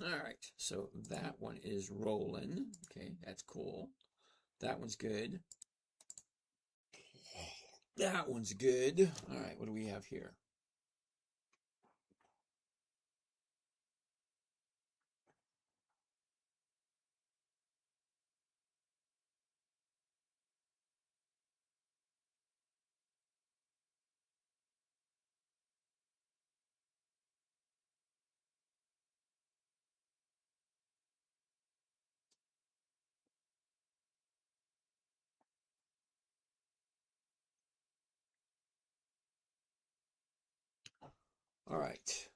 All right, so that one is rolling. Okay, that's cool. That one's good. That one's good. All right, what do we have here? All right.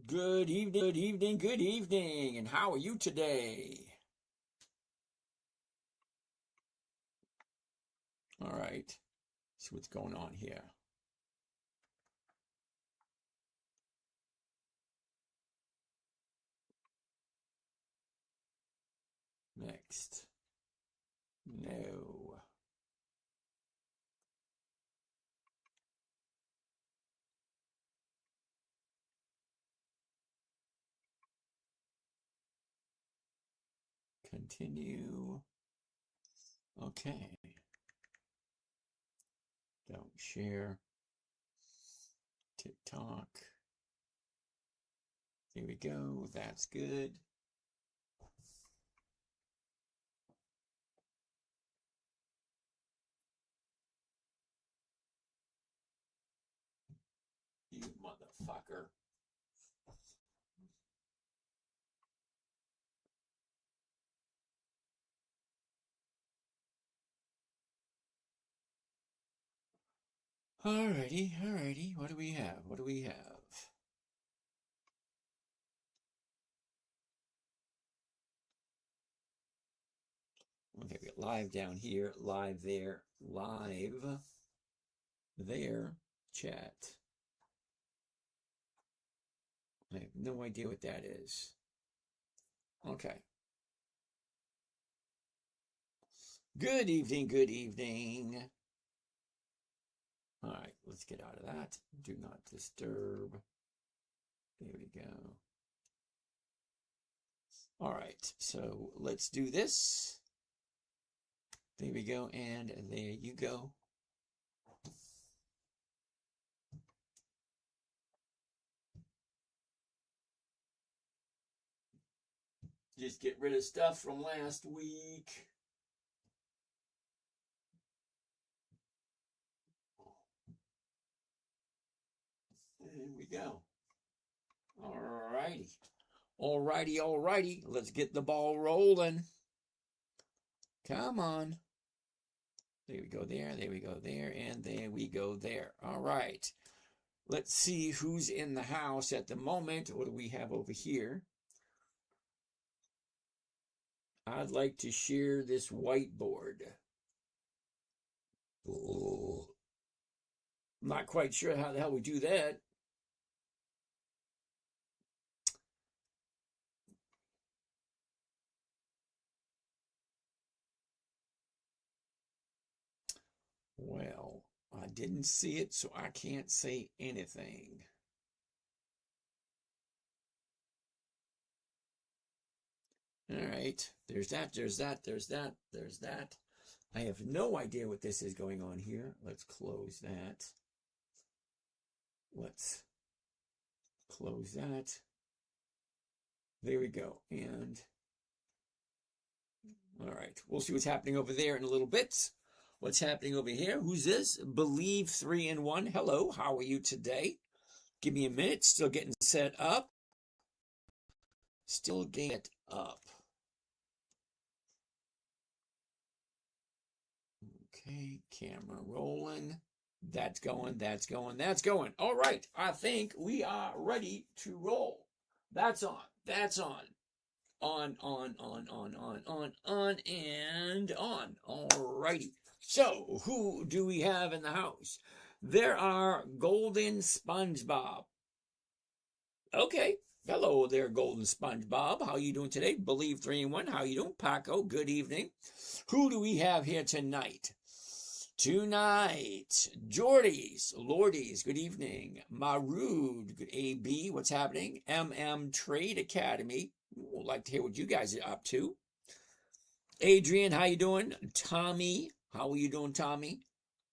Good evening, good evening. And how are you today? All right. See what's going on here. Next. No. Continue. Okay. Don't share. TikTok. Here we go. That's good. You motherfucker. Alrighty. What do we have? What do we have? Okay, we got live down here, live there, chat. I have no idea what that is. Okay. Good evening. All right, let's get out of that. Do not disturb. There we go. All right, so let's do this. There we go, and there you go. Just get rid of stuff from last week. There we go. Alrighty. Let's get the ball rolling. Come on. There we go there, and there we go there. All right. Let's see who's in the house at the moment. What do we have over here? I'd like to share this whiteboard. Oh, not quite sure how the hell we do that. Well, I didn't see it, so I can't say anything. All right, there's that. I have no idea what this is going on here. Let's close that. Let's close that. There we go. And all right, we'll see what's happening over there in a little bit. What's happening over here? Who's this? Believe 3 in 1. Hello, how are you today? Give me a minute. Still getting set up. Still get up. Okay, camera rolling. That's going, that's going, that's going. All right, I think we are ready to roll. That's on, that's on. On, and on. All righty. So, who do we have in the house? There are Golden SpongeBob. Okay. Hello there, Golden SpongeBob. How you doing today? Believe 3 in 1. How you doing? Paco, good evening. Who do we have here tonight? Tonight, Jordies, Lordies, good evening. Marood, good AB, what's happening? Trade Academy, would like to hear what you guys are up to. Adrian, how you doing? Tommy, how are you doing, Tommy?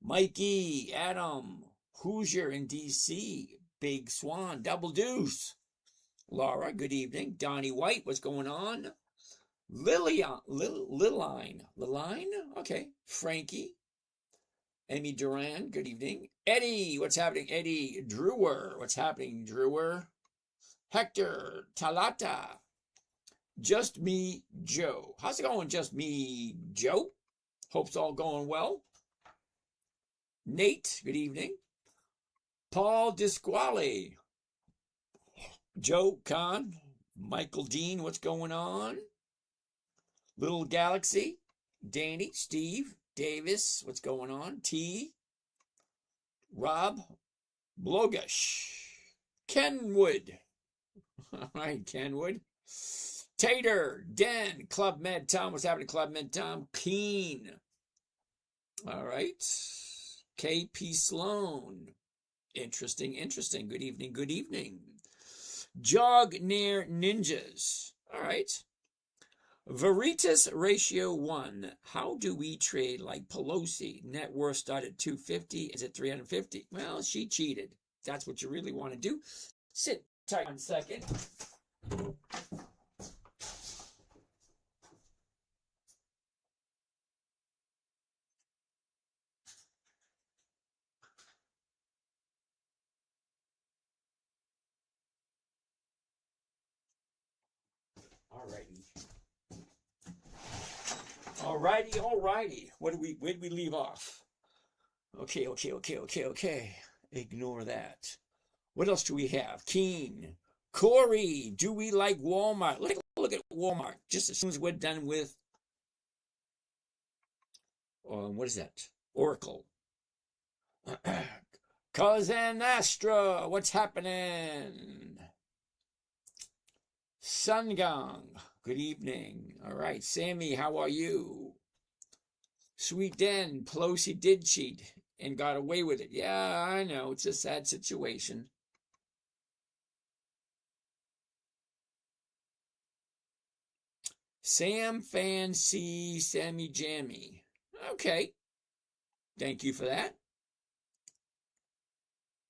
Mikey, Adam, Hoosier in DC, Big Swan, Double Deuce. Laura, good evening. Donnie White, what's going on? Liline, okay. Frankie. Amy Duran, good evening. Eddie, what's happening? Eddie. Drewer, what's happening? Drewer. Hector, Talata. Just Me, Joe. How's it going, Just Me, Joe? Hope's all going well. Nate, good evening. Paul Disquale. Joe Kahn. Michael Dean, what's going on? Little Galaxy. Danny, Steve. Davis, what's going on? T. Rob Blogush. Kenwood. All right, Kenwood. Tater, Den, Club Med Tom. What's happening, Club Med Tom? Keen. All right. KP Sloan. Interesting, interesting. Good evening, good evening. Jog near Ninjas. All right. Veritas Ratio 1. How do we trade like Pelosi? Net worth started at 250. Is it 350? Well, she cheated. That's what you really want to do. Sit tight 1 second. All righty. Alrighty. Where did we leave off? Okay. Ignore that. What else do we have? Keen. Corey, do we like Walmart? Let's look at Walmart just as soon as we're done with, what is that? Oracle. Cousin Astra, what's happening? Sun Gong, good evening. All right, Sammy, how are you? Sweet Den, Pelosi did cheat and got away with it. Yeah, I know, it's a sad situation. Sam Fancy Sammy Jammy. Okay, thank you for that.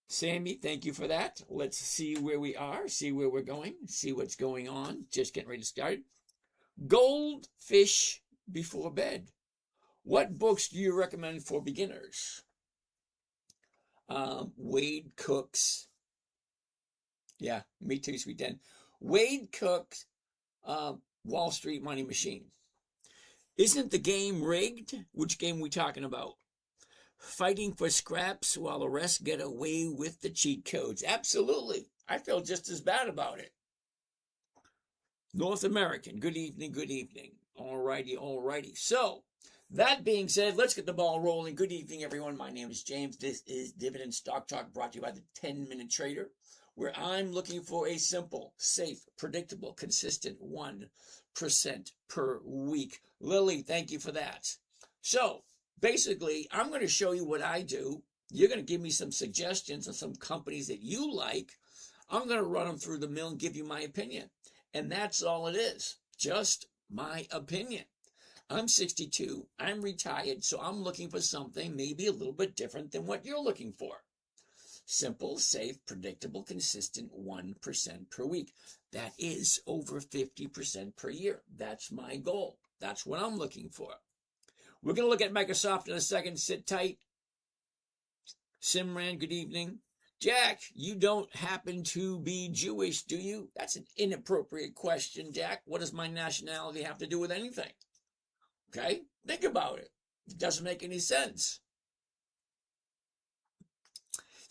Sammy, thank you for that. Let's see where we are, see where we're going, see what's going on. Just getting ready to start. Goldfish Before Bed. What books do you recommend for beginners? Wade Cook's. Yeah, me too, Sweet Den. Wade Cook's Wall Street Money Machine. Isn't the game rigged? Which game are we talking about? Fighting for scraps while the rest get away with the cheat codes. Absolutely. I feel just as bad about it. North American. Good evening, good evening. Alrighty. So, that being said, let's get the ball rolling. Good evening, everyone. My name is James. This is Dividend Stock Talk brought to you by the 10-Minute Trader, where I'm looking for a simple, safe, predictable, consistent 1% per week. Lily, thank you for that. So, basically, I'm going to show you what I do. You're going to give me some suggestions of some companies that you like. I'm going to run them through the mill and give you my opinion. And that's all it is. Just my opinion. I'm 62. I'm retired, so I'm looking for something maybe a little bit different than what you're looking for. Simple, safe, predictable, consistent 1% per week. That is over 50% per year. That's my goal. That's what I'm looking for. We're going to look at Microsoft in a second. Sit tight. Simran, good evening. Jack, you don't happen to be Jewish, do you? That's an inappropriate question, Jack. What does my nationality have to do with anything? Okay? Think about it. It doesn't make any sense.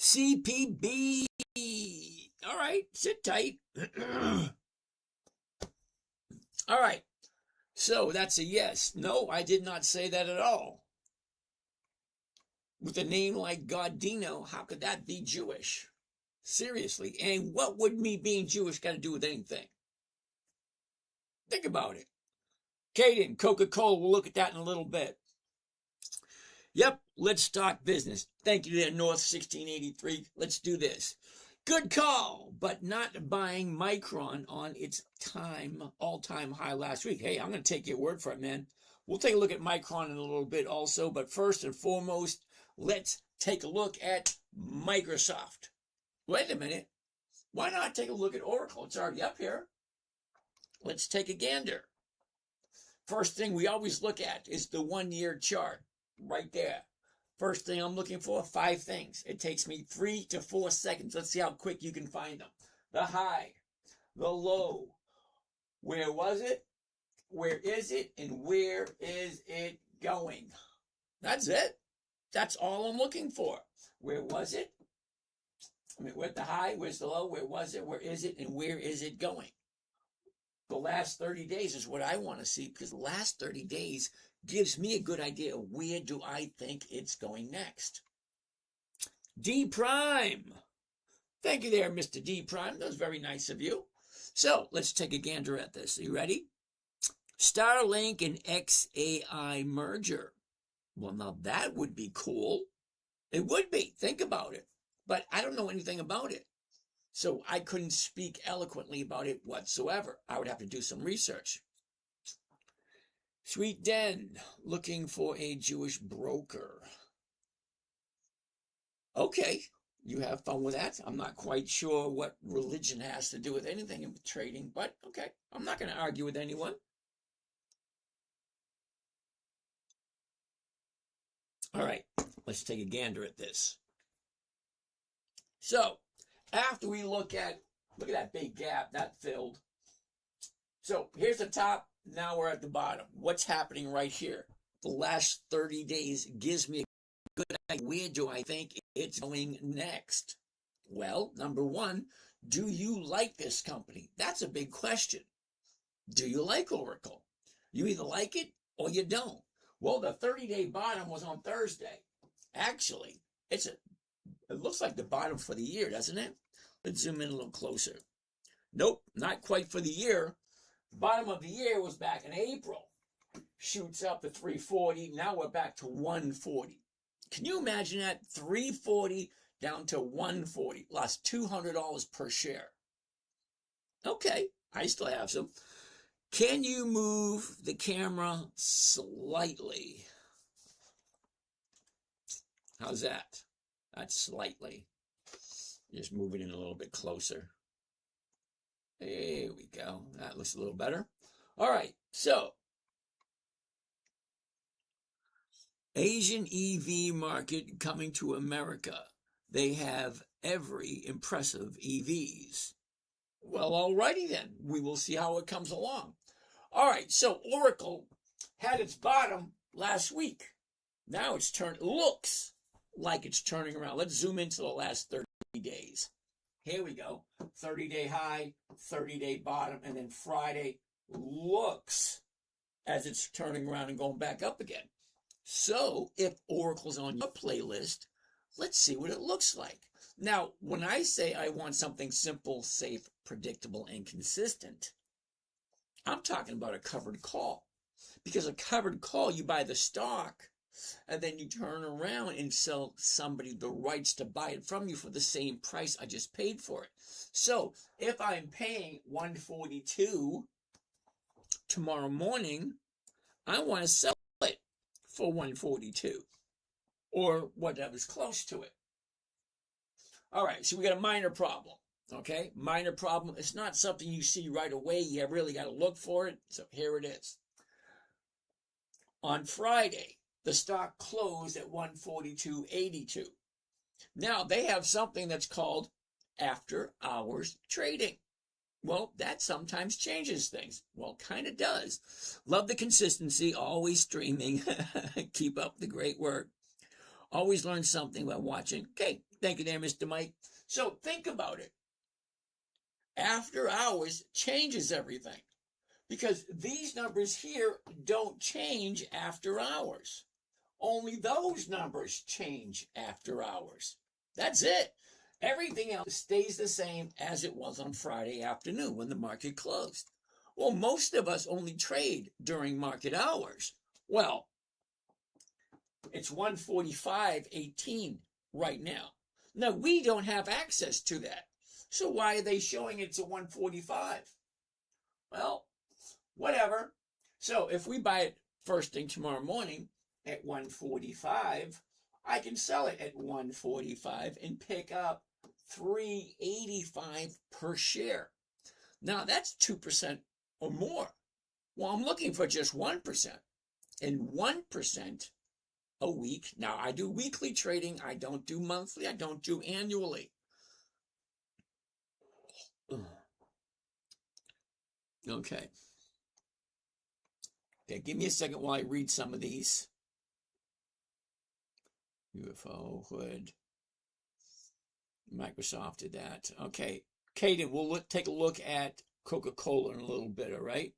CPB. All right, sit tight. All right, so that's a yes. No, I did not say that at all. With a name like Godino, how could that be Jewish? Seriously, and what would me being Jewish got to do with anything? Think about it. Caden, Coca-Cola, we'll look at that in a little bit. Yep, let's talk business. Thank you there, North 1683. Let's do this. Good call, but not buying Micron on its all-time high last week. Hey, I'm going to take your word for it, man. We'll take a look at Micron in a little bit also, but first and foremost, let's take a look at Microsoft. Wait a minute. Why not take a look at Oracle? It's already up here. Let's take a gander. First thing we always look at is the 1-year chart right there. First thing I'm looking for, 5 things. It takes me 3 to 4 seconds. Let's see how quick you can find them. The high, the low. Where was it? Where is it? And where is it going? That's it. That's all I'm looking for. Where was it? I mean, where's the high? Where's the low? Where was it? Where is it? And where is it going? The last 30 days is what I want to see, because the last 30 days gives me a good idea of where do I think it's going next. D Prime. Thank you there, Mr. D Prime. That was very nice of you. So let's take a gander at this. Are you ready? Starlink and XAI merger. Well, now that would be cool. It would be. Think about it. But I don't know anything about it. So I couldn't speak eloquently about it whatsoever. I would have to do some research. Sweet Den, looking for a Jewish broker. Okay, you have fun with that. I'm not quite sure what religion has to do with anything in trading, but okay, I'm not going to argue with anyone. All right, let's take a gander at this. So, after we look at that big gap that filled. So here's the top. Now we're at the bottom. What's happening right here? The last 30 days gives me a good idea. Where do I think it's going next? Well, number one, do you like this company? That's a big question. Do you like Oracle? You either like it or you don't. Well, the 30-day bottom was on Thursday. Actually, it looks like the bottom for the year, doesn't it? Let's zoom in a little closer. Nope, not quite for the year. Bottom of the year was back in April. Shoots up to 340. Now we're back to 140. Can you imagine that? 340 down to 140. Lost $200 per share. Okay, I still have some. Can you move the camera slightly? How's that? That's slightly. Just move it in a little bit closer. There we go. That looks a little better. All right, so Asian EV market coming to America. They have every impressive EVs. Well, alrighty then. We will see how it comes along. All right, so Oracle had its bottom last week. Now it's looks like it's turning around. Let's zoom into the last 30 days. Here we go. 30-day high, 30-day bottom, and then Friday looks as it's turning around and going back up again. So if Oracle's on your playlist, let's see what it looks like. Now, when I say I want something simple, safe, predictable, and consistent, I'm talking about a covered call. Because a covered call, you buy the stock, and then you turn around and sell somebody the rights to buy it from you for the same price I just paid for it. So if I'm paying $142 tomorrow morning, I want to sell it for $142 or whatever's close to it. All right, so we got a minor problem. Okay, minor problem. It's not something you see right away. You really got to look for it. So here it is. On Friday, the stock closed at 142.82. Now, they have something that's called after hours trading. Well, that sometimes changes things. Well, kind of does. Love the consistency, always streaming. Keep up the great work. Always learn something by watching. Okay, thank you there, Mr. Mike. So think about it. After hours changes everything, because these numbers here don't change after hours. Only those numbers change after hours. That's it. Everything else stays the same as it was on Friday afternoon when the market closed. Well, most of us only trade during market hours. Well, it's 1:45:18 right now. Now, we don't have access to that. So why are they showing it's a 1:45? Well, whatever. So if we buy it first thing tomorrow morning at 1:45, I can sell it at 1:45 and pick up $3.85 per share. Now that's 2% or more. Well, I'm looking for just 1%. And 1% a week. Now I do weekly trading. I don't do monthly. I don't do annually. Okay. Okay, give me a second while I read some of these. UFO, Hood. Microsoft did that. Okay. Caden, we'll take a look at Coca-Cola in a little bit, all right?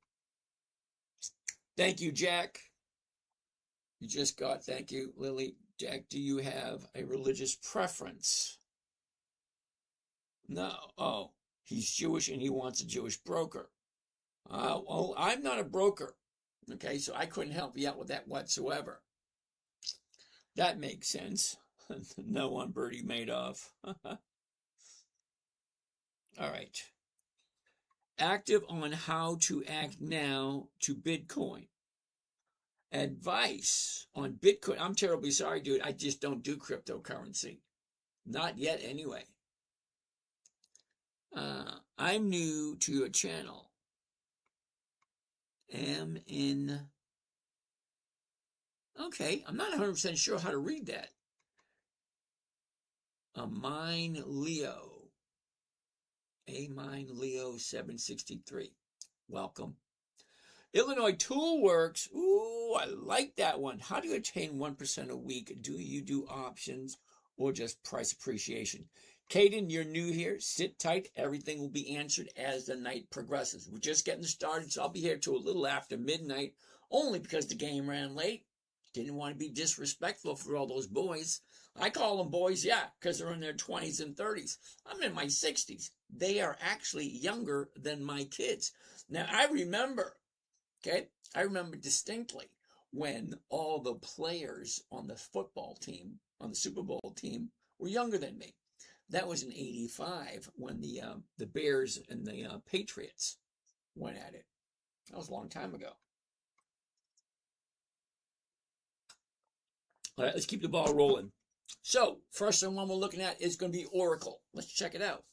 Thank you, Jack. You just got, thank you, Lily. Jack, do you have a religious preference? No. Oh, he's Jewish and he wants a Jewish broker. Well, I'm not a broker. Okay, so I couldn't help you out with that whatsoever. That makes sense. No one Birdie Madoff. All right. Active on how to act now to Bitcoin. Advice on Bitcoin. I'm terribly sorry, dude. I just don't do cryptocurrency. Not yet, anyway. I'm new to your channel. Am in. Okay, I'm not 100% sure how to read that. Mine Leo. A Mine Leo 763. Welcome. Illinois Toolworks. Ooh, I like that one. How do you attain 1% a week? Do you do options or just price appreciation? Caden, you're new here. Sit tight. Everything will be answered as the night progresses. We're just getting started, so I'll be here till a little after midnight, only because the game ran late. Didn't want to be disrespectful for all those boys. I call them boys, yeah, because they're in their 20s and 30s. I'm in my 60s. They are actually younger than my kids. Now, I remember distinctly when all the players on the football team, on the Super Bowl team, were younger than me. That was in '85 when the Bears and the Patriots went at it. That was a long time ago. All right, let's keep the ball rolling. So, first one we're looking at is going to be Oracle. Let's check it out.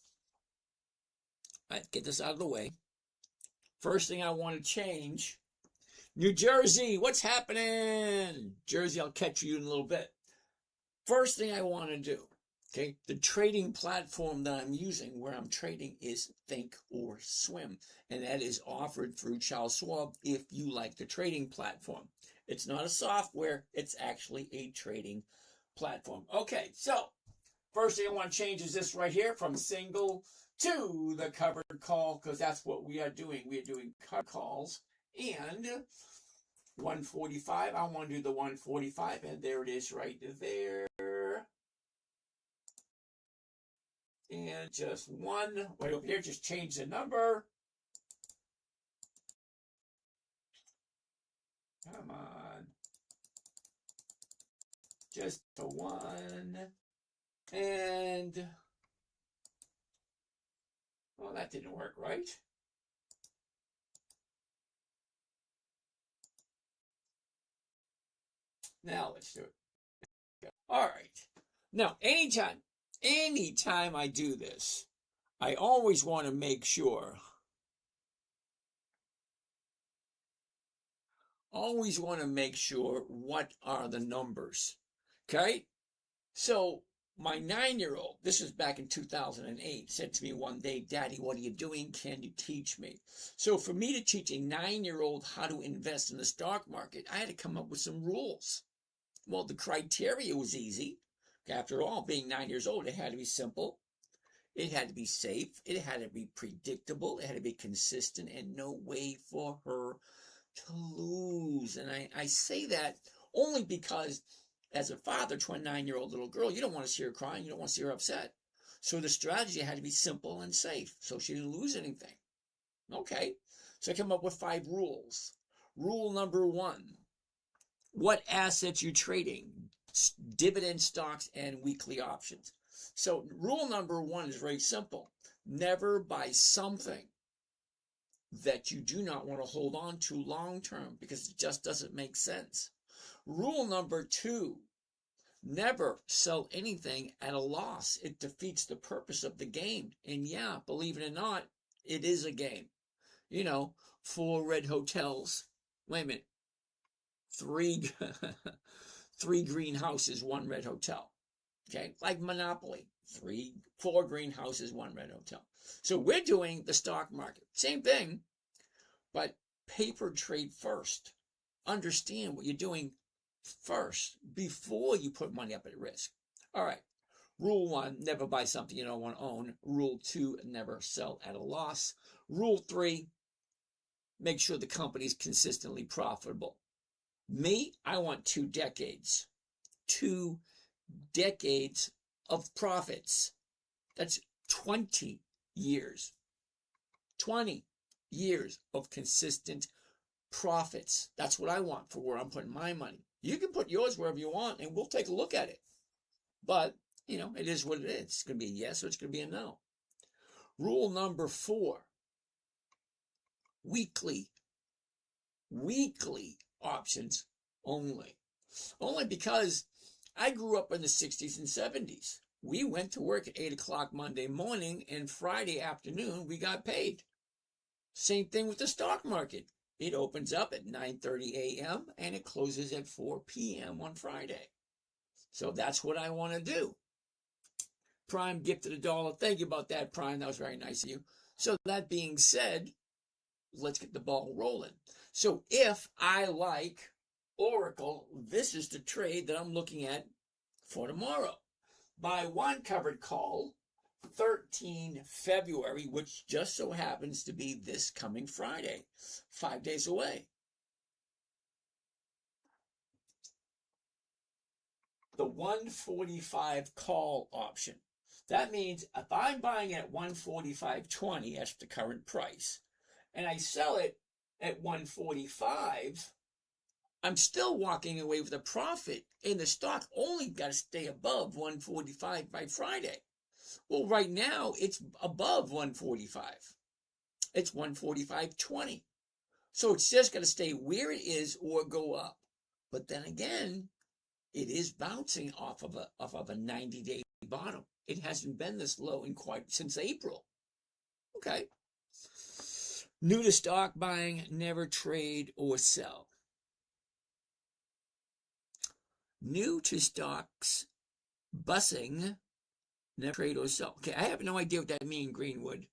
All right, get this out of the way. First thing I want to change, New Jersey, what's happening? Jersey, I'll catch you in a little bit. First thing I want to do, okay, the trading platform that I'm using where I'm trading is Think or Swim, and that is offered through Charles Schwab if you like the trading platform. It's not a software, it's actually a trading platform. Okay, so first thing I want to change is this right here, from single to the covered call, because that's what we are doing. We are doing covered calls. And 145, I want to do the 145, and there it is right there. And just one, right over here, just change the number. Come on. Just a one. And, well, that didn't work right. Now let's do it. All right. Now, anytime I do this, I always want to make sure. Always want to make sure what are the numbers. Okay? So my 9-year-old, this was back in 2008, said to me one day, "Daddy, what are you doing? Can you teach me?" So for me to teach a 9-year-old how to invest in the stock market, I had to come up with some rules. Well, the criteria was easy. After all, being 9 years old, it had to be simple. It had to be safe. It had to be predictable. It had to be consistent, and no way for her to lose. And I say that only because as a father to a 9-year-old little girl, you don't want to see her crying. You don't want to see her upset. So the strategy had to be simple and safe so she didn't lose anything. Okay. So I came up with 5 rules. Rule number 1, what assets you're trading? Dividend stocks and weekly options. So rule number 1 is very simple. Never buy something that you do not want to hold on to long term because it just doesn't make sense. Rule number 2, never sell anything at a loss. It defeats the purpose of the game. And yeah, believe it or not, it is a game. 4 red hotels. Wait a minute. 3 green houses, 1 red hotel. Okay, like Monopoly. 4 green houses, 1 red hotel. So we're doing the stock market. Same thing, but paper trade first. Understand what you're doing first before you put money up at risk. All right. Rule 1, never buy something you don't want to own. Rule 2, never sell at a loss. Rule 3, make sure the company is consistently profitable. Me, I want 2 decades. 2 decades of profits. That's 20 years. 20 years of consistent profits. That's what I want for where I'm putting my money. You can put yours wherever you want, and we'll take a look at it. But, it is what it is. It's going to be a yes or it's going to be a no. Rule number 4, weekly options only. Only because I grew up in the 60s and 70s. We went to work at 8 o'clock Monday morning, and Friday afternoon we got paid. Same thing with the stock market. It opens up at 9:30 a.m. and it closes at 4 p.m. on Friday. So that's what I want to do. Prime gifted $1. Thank you about that, Prime. That was very nice of you. So that being said, let's get the ball rolling. So if I like Oracle, this is the trade that I'm looking at for tomorrow. Buy 1 covered call, 13 February, which just so happens to be this coming Friday, 5 days away. The 145 call option. That means if I'm buying at 145.20, that's the current price, and I sell it at 145, I'm still walking away with a profit, and the stock only got to stay above 145 by Friday. Well, right now, it's above 145. It's 145.20. So it's just got to stay where it is or go up. But then again, it is bouncing off of a 90-day bottom. It hasn't been this low since April. Okay. New to stock buying, never trade or sell. New to stocks busing, never trade or sell. Okay, I have no idea what that means, Greenwood.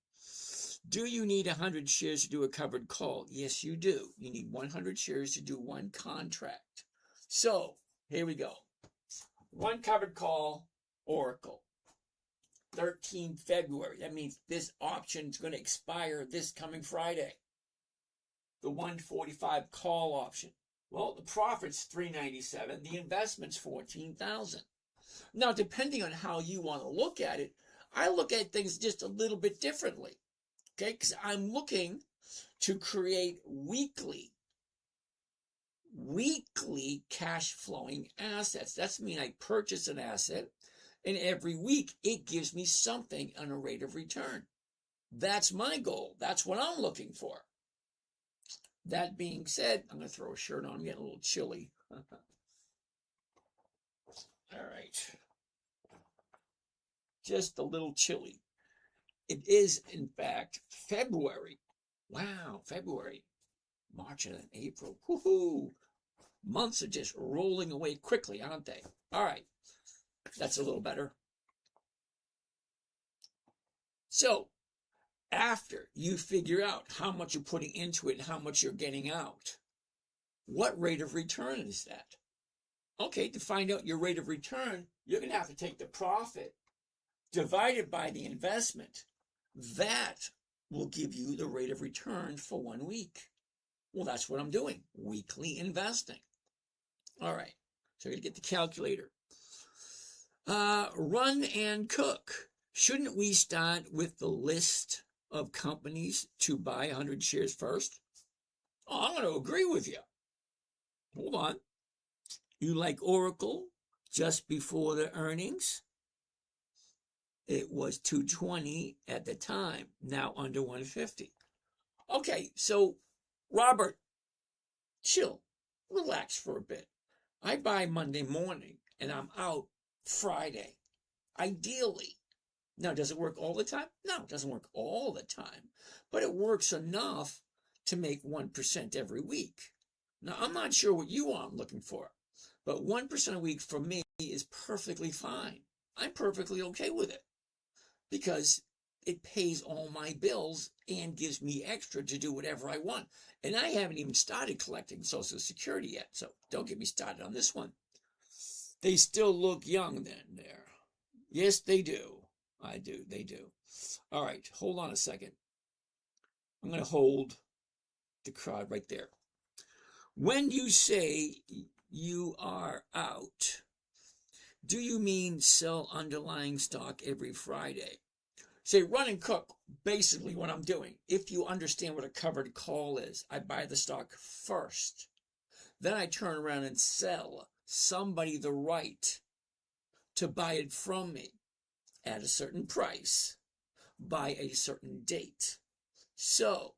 Do you need 100 shares to do a covered call? Yes, you do. You need 100 shares to do 1 contract. So, here we go. 1 covered call, Oracle. 13 February. That means this option is going to expire this coming Friday. The 145 call option. Well, the profit's $397. The investment's $14,000. Now, depending on how you want to look at it, I look at things just a little bit differently. Okay, because I'm looking to create weekly cash flowing assets. That's mean I purchase an asset, and every week it gives me something on a rate of return. That's my goal. That's what I'm looking for. That being said, I'm going to throw a shirt on. I'm getting a little chilly. All right. Just a little chilly. It is, in fact, February. Wow, February. March and April. Woohoo! Months are just rolling away quickly, aren't they? All right. That's a little better. So, after you figure out how much you're putting into it and how much you're getting out, what rate of return is that? Okay, to find out your rate of return, you're going to have to take the profit divided by the investment. That will give you the rate of return for 1 week. Well, that's what I'm doing, weekly investing. All right, so you're going to get the calculator. Run and cook. Shouldn't we start with the list of companies to buy 100 shares first? Oh, I'm going to agree with you. Hold on. You like Oracle just before the earnings? It was 220 at the time, now under 150. Okay, so Robert, chill, relax for a bit. I buy Monday morning and I'm out Friday, ideally. Now, does it work all the time? No, it doesn't work all the time, but it works enough to make 1% every week. Now, I'm not sure what you are looking for, but 1% a week for me is perfectly fine. I'm perfectly okay with it because it pays all my bills and gives me extra to do whatever I want. And I haven't even started collecting Social Security yet, so don't get me started on this one. They still look young then there. Yes, they do. I do. They do. All right, hold on a second. I'm going to hold the card right there. When you say you are out, do you mean sell underlying stock every Friday? Say run and cook, basically what I'm doing. If you understand what a covered call is, I buy the stock first. Then I turn around and sell somebody the right to buy it from me at a certain price by a certain date. So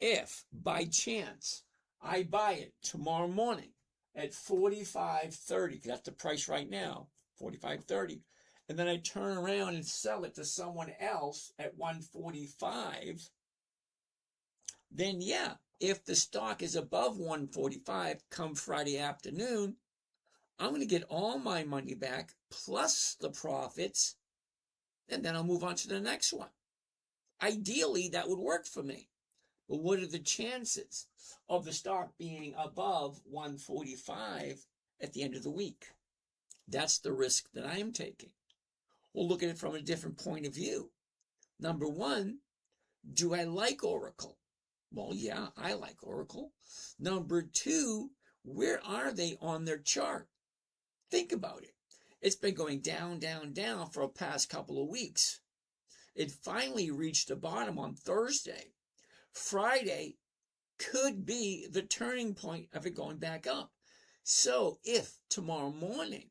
if by chance I buy it tomorrow morning at $45.30, that's the price right now, $45.30, and then I turn around and sell it to someone else at $145, then yeah, if the stock is above $145 come Friday afternoon, I'm going to get all my money back plus the profits, and then I'll move on to the next one. Ideally, that would work for me. But what are the chances of the stock being above 145 at the end of the week? That's the risk that I am taking. We'll look at it from a different point of view. Number one, do I like Oracle? Well, yeah, I like Oracle. Number two, where are they on their chart? Think about it. It's been going down, down, down for the past couple of weeks. It finally reached the bottom on Thursday. Friday could be the turning point of it going back up. So if tomorrow morning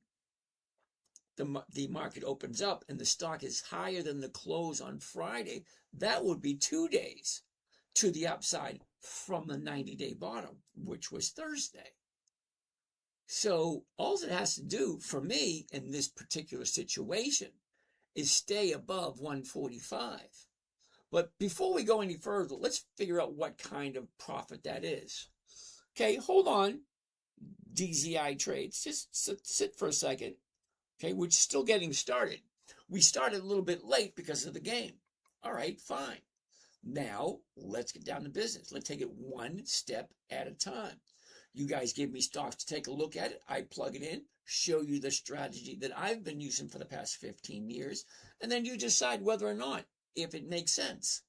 the market opens up and the stock is higher than the close on Friday, that would be 2 days to the upside from the 90-day bottom, which was Thursday. So all it has to do for me in this particular situation is stay above 145. But before we go any further, let's figure out what kind of profit that is. Okay, hold on, DZI trades. Just sit for a second. Okay, we're still getting started. We started a little bit late because of the game. All right, fine. Now, let's get down to business. Let's take it one step at a time. You guys give me stocks to take a look at it. I plug it in, show you the strategy that I've been using for the past 15 years, and then you decide whether or not, if it makes sense.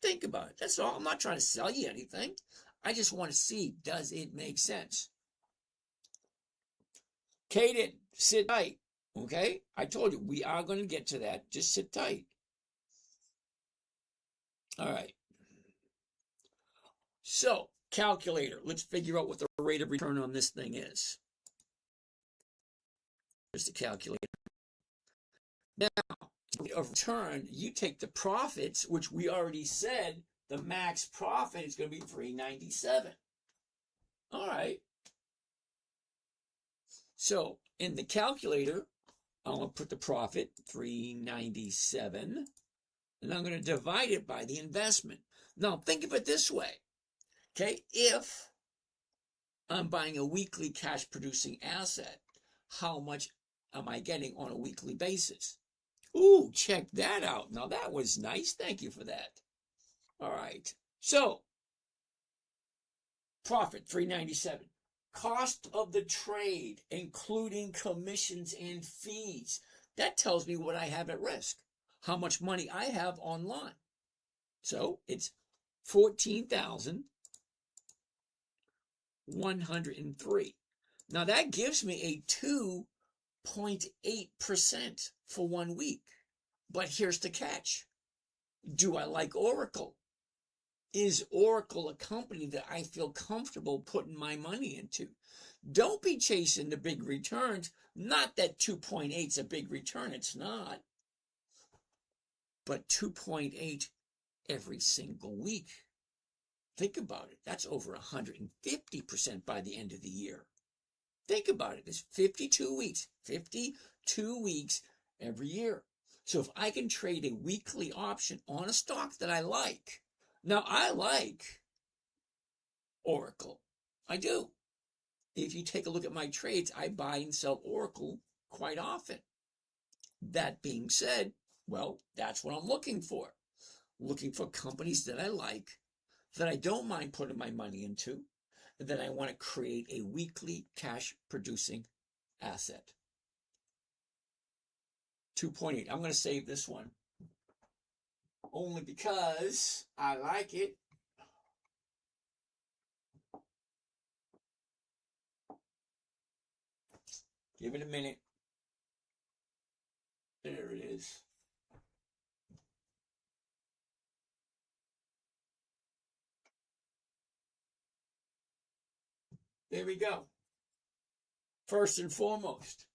Think about it. That's all. I'm not trying to sell you anything. I just want to see, does it make sense? Caden, sit tight. Okay? I told you, we are going to get to that. Just sit tight. All right. So, calculator. Let's figure out what the rate of return on this thing is. Here's the calculator. Now, rate of return, you take the profits, which we already said the max profit is going to be $3.97. All right. So, in the calculator, I'm going to put the profit, $3.97, and I'm going to divide it by the investment. Now, think of it this way. Okay, if I'm buying a weekly cash-producing asset, how much am I getting on a weekly basis? Ooh, check that out. Now, that was nice. Thank you for that. All right. So, profit, $3.97. Cost of the trade, including commissions and fees. That tells me what I have at risk, how much money I have online. So it's 14,103. Now that gives me a 2.8% for 1 week. But here's the catch. Do I like Oracle? Is Oracle a company that I feel comfortable putting my money into? Don't be chasing the big returns. Not that 2.8 is a big return. It's not. But 2.8 every single week. Think about it. That's over 150% by the end of the year. Think about it. It's 52 weeks. 52 weeks every year. So if I can trade a weekly option on a stock that I like. Now, I like Oracle. I do. If you take a look at my trades, I buy and sell Oracle quite often. That being said, well, that's what I'm looking for. Looking for companies that I like, that I don't mind putting my money into, and that I want to create a weekly cash-producing asset. 2.8. I'm going to save this one. Only because I like it. Give it a minute. There it is. There we go. First and foremost,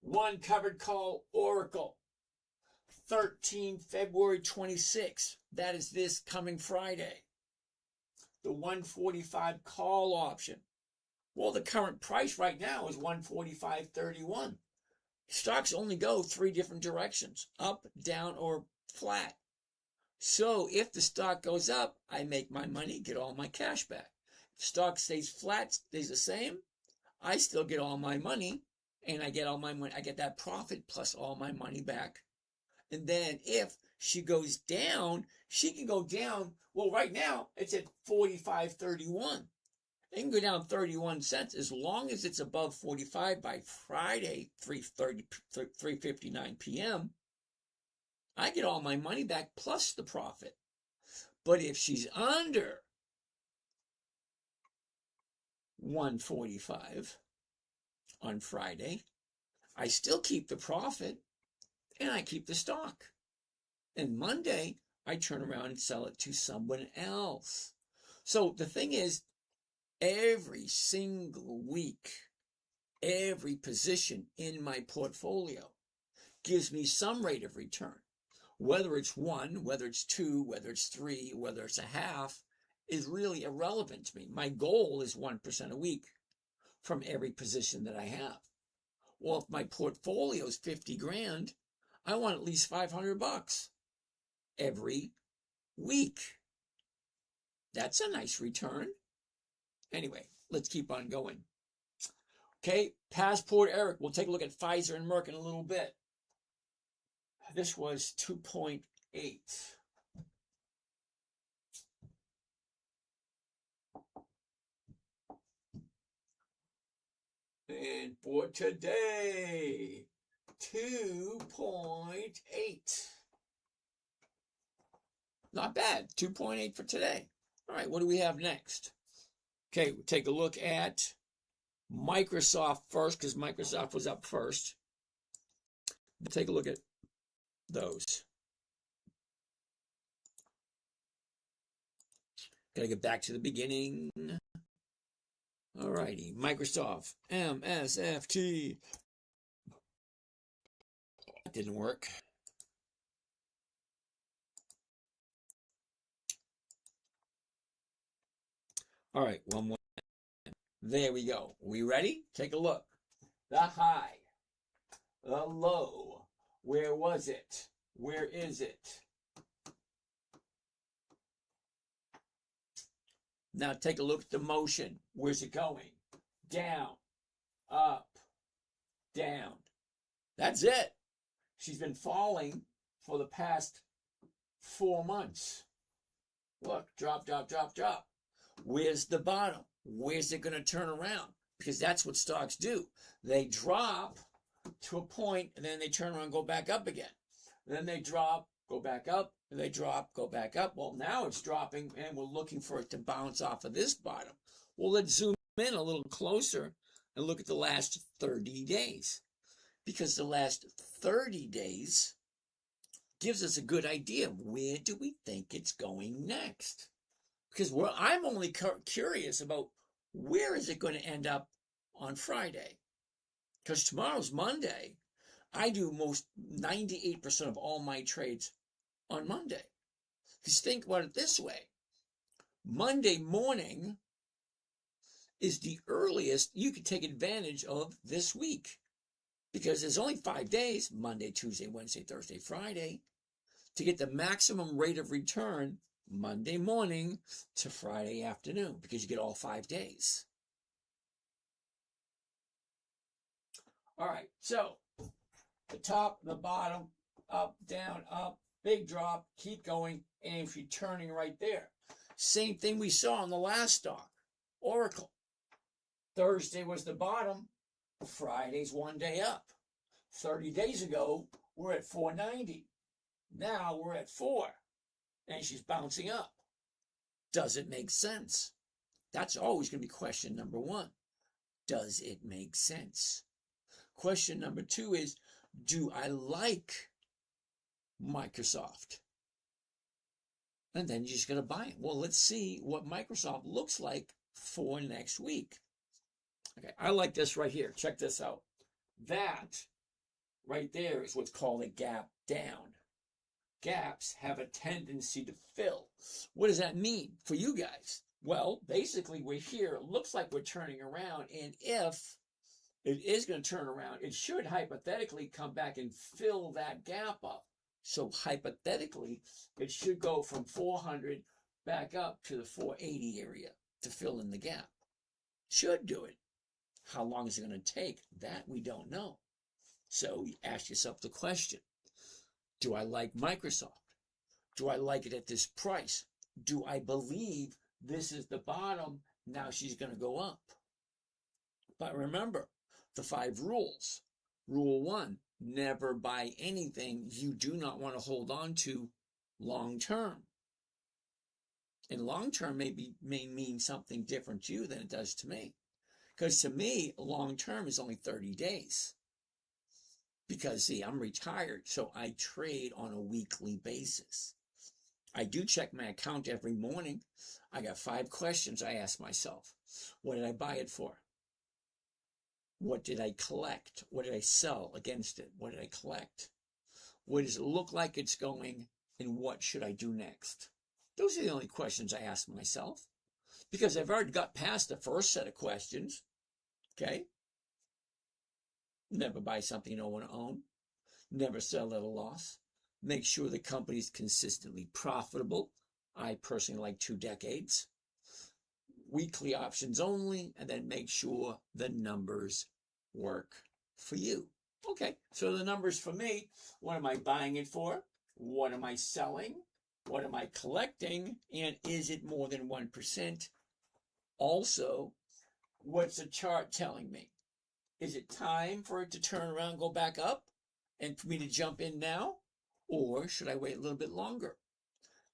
one covered call Oracle. 13 February 26th. That is this coming Friday. The 145 call option. Well, the current price right now is 145.31. Stocks only go 3 different directions, up, down, or flat. So if the stock goes up, I make my money, get all my cash back. If the stock stays flat, stays the same, I still get all my money, and I get all my money. I get that profit plus all my money back. And then if she goes down, she can go down. Well, right now it's at 45.31. It can go down 31 cents as long as it's above 45 by Friday, 3:59 p.m. I get all my money back plus the profit. But if she's under 145 on Friday, I still keep the profit. And I keep the stock. And Monday, I turn around and sell it to someone else. So the thing is, every single week, every position in my portfolio gives me some rate of return. Whether it's 1, whether it's 2, whether it's 3, whether it's a half, is really irrelevant to me. My goal is 1% a week from every position that I have. Well, if my portfolio is 50 grand, I want at least $500 every week. That's a nice return. Anyway, let's keep on going. Okay, Passport Eric. We'll take a look at Pfizer and Merck in a little bit. This was 2.8. And for today, 2.8. Not bad. 2.8 for today. All right, what do we have next? Okay, we'll take a look at Microsoft first, because Microsoft was up first. We'll take a look at those. Gotta get back to the beginning. All righty, Microsoft, MSFT. That didn't work. All right, one more. There we go. We ready? Take a look. The high, the low. Where was it? Where is it? Now take a look at the motion. Where's it going? Down, up, down. That's it. She's been falling for the past 4 months. Look, drop, drop, drop, drop. Where's the bottom? Where's it going to turn around? because that's what stocks do. They drop to a point, and then they turn around and go back up again. And then they drop, go back up, and they drop, go back up. Well, now it's dropping, and we're looking for it to bounce off of this bottom. Well, let's zoom in a little closer and look at the last 30 days. Because the last 30 days gives us a good idea of where do we think it's going next. Because I'm only curious about where is it going to end up on Friday. Because tomorrow's Monday. I do most 98% of all my trades on Monday. Because think about it this way. Monday morning is the earliest you could take advantage of this week. Because there's only 5 days, Monday, Tuesday, Wednesday, Thursday, Friday, to get the maximum rate of return Monday morning to Friday afternoon, because you get all 5 days. All right, so the top, the bottom, up, down, up, big drop, keep going, and if you're turning right there. Same thing we saw on the last stock, Oracle. Thursday was the bottom, Friday's 1 day up. 30 days ago, we're at 490. Now we're at 4, and she's bouncing up. Does it make sense? That's always going to be question number 1. Does it make sense? Question number 2 is, do I like Microsoft? And then you just got to buy it. Well, let's see what Microsoft looks like for next week. Okay, I like this right here. Check this out. That right there is what's called a gap down. Gaps have a tendency to fill. What does that mean for you guys? Well, basically we're here. It looks like we're turning around, and if it is going to turn around, it should hypothetically come back and fill that gap up. So hypothetically, it should go from 400 back up to the 480 area to fill in the gap. Should do it. How long is it going to take? That we don't know. So you ask yourself the question, do I like Microsoft? Do I like it at this price? Do I believe this is the bottom? Now she's going to go up. But remember the 5 rules. Rule 1, never buy anything you do not want to hold on to long term. And long term may mean something different to you than it does to me. Because to me, long term is only 30 days. Because, see, I'm retired, so I trade on a weekly basis. I do check my account every morning. I got 5 questions I ask myself. What did I buy it for? What did I collect? What did I sell against it? What did I collect? What does it look like it's going? And what should I do next? Those are the only questions I ask myself. Because I've already got past the first set of questions. Okay? Never buy something you don't want to own. Never sell at a loss. Make sure the company is consistently profitable. I personally like 2 decades. Weekly options only, and then make sure the numbers work for you. Okay, so the numbers for me, what am I buying it for? What am I selling? What am I collecting? And is it more than 1%? Also, what's the chart telling me? Is it time for it to turn around and go back up and for me to jump in now? Or should I wait a little bit longer?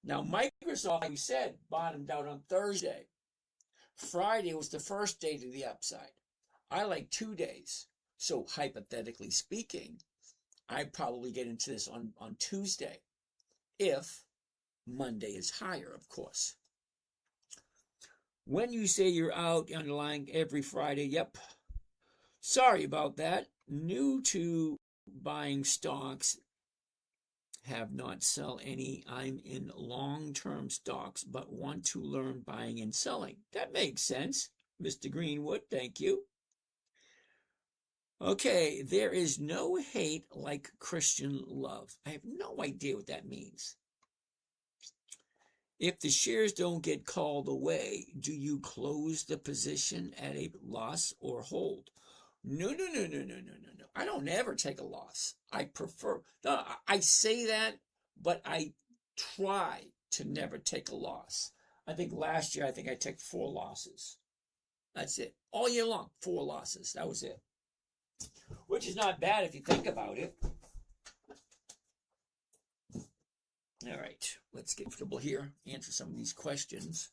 Now, Microsoft, like we said, bottomed out on Thursday. Friday was the first day to the upside. I like 2 days. So hypothetically speaking, I'd probably get into this on Tuesday. If Monday is higher, of course. When you say you're out underlying every Friday, yep. Sorry about that. New to buying stocks, have not sell any. I'm in long-term stocks, but want to learn buying and selling. That makes sense, Mr. Greenwood. Thank you. Okay, there is no hate like Christian love. I have no idea what that means. If the shares don't get called away, do you close the position at a loss or hold? No. I don't ever take a loss. I prefer, no, I say that, but I try to never take a loss. I think last year, I took 4 losses. That's it. All year long, 4 losses. That was it. Which is not bad if you think about it. All right, let's get comfortable here, answer some of these questions.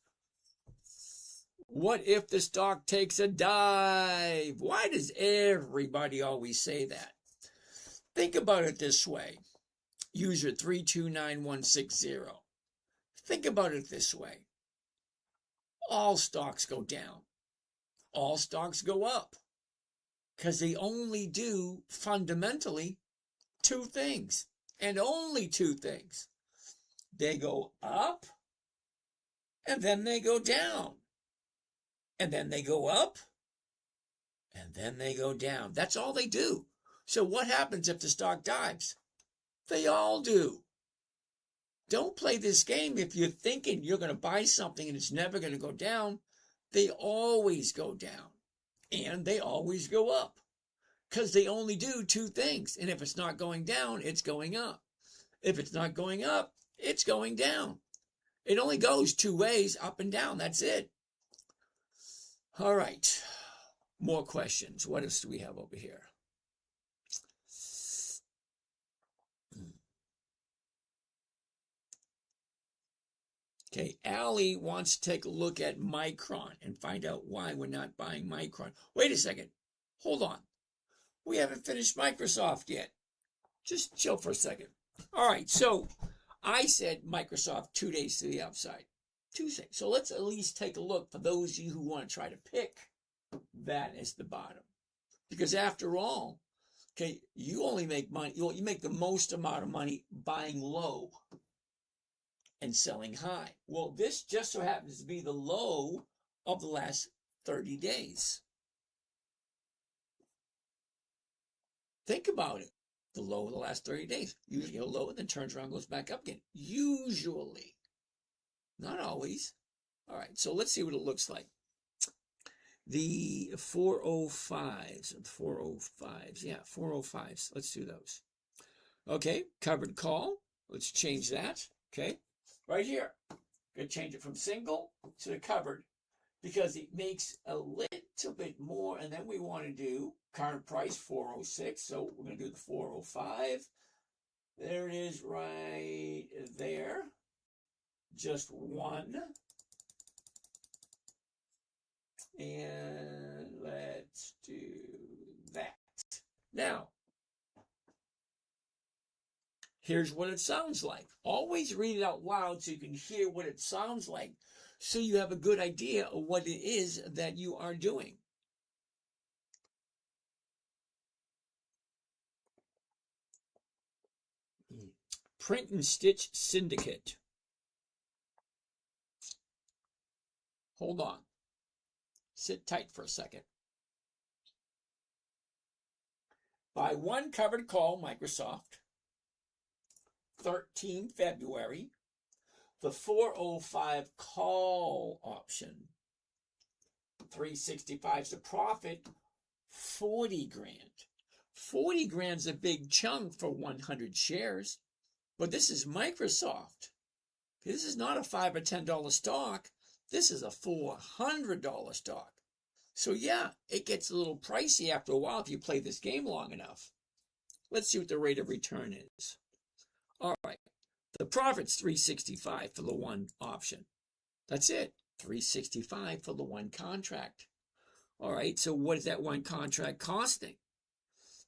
What if the stock takes a dive? Why does everybody always say that? Think about it this way. User 329160. Think about it this way. All stocks go down. All stocks go up. Because they only do fundamentally 2 things. And only 2 things. They go up, and then they go down. And then they go up, and then they go down. That's all they do. So what happens if the stock dives? They all do. Don't play this game if you're thinking you're going to buy something and it's never going to go down. They always go down, and they always go up. Because they only do 2 things. And if it's not going down, it's going up. If it's not going up, it's going down. It only goes 2 ways, up and down. That's it. All right. More questions. What else do we have over here? Okay, Allie wants to take a look at Micron and find out why we're not buying Micron. Wait a second. Hold on. We haven't finished Microsoft yet. Just chill for a second. All right, so I said Microsoft 2 days to the upside. Tuesday. So let's at least take a look for those of you who want to try to pick that as the bottom. Because after all, okay, you only make money, you make the most amount of money buying low and selling high. Well, this just so happens to be the low of the last 30 days. Think about it. The low of the last 30 days. Usually a low and then turns around and goes back up again. Usually. Not always. All right, so let's see what it looks like. The 405s. Yeah, 405s. Let's do those. Okay, covered call. Let's change that. Okay, right here. Going to change it from single to the covered because it makes a little bit more. And then we want to do current price 406. So we're going to do the 405. There it is right there. Just one. And let's do that. Now, here's what it sounds like. Always read it out loud so you can hear what it sounds like, so you have a good idea of what it is that you are doing. Print and Stitch Syndicate. Hold on. Sit tight for a second. By one covered call, Microsoft, 13 February, the 405 call option, 365 is the profit, 40 grand. 40 grand's a big chunk for 100 shares, but this is Microsoft. This is not a $5 or $10 stock. This is a $400 stock. So yeah, it gets a little pricey after a while if you play this game long enough. Let's see what the rate of return is. All right, the profit's 365 for the one option. That's it, 365 for the one contract. All right, so what is that one contract costing?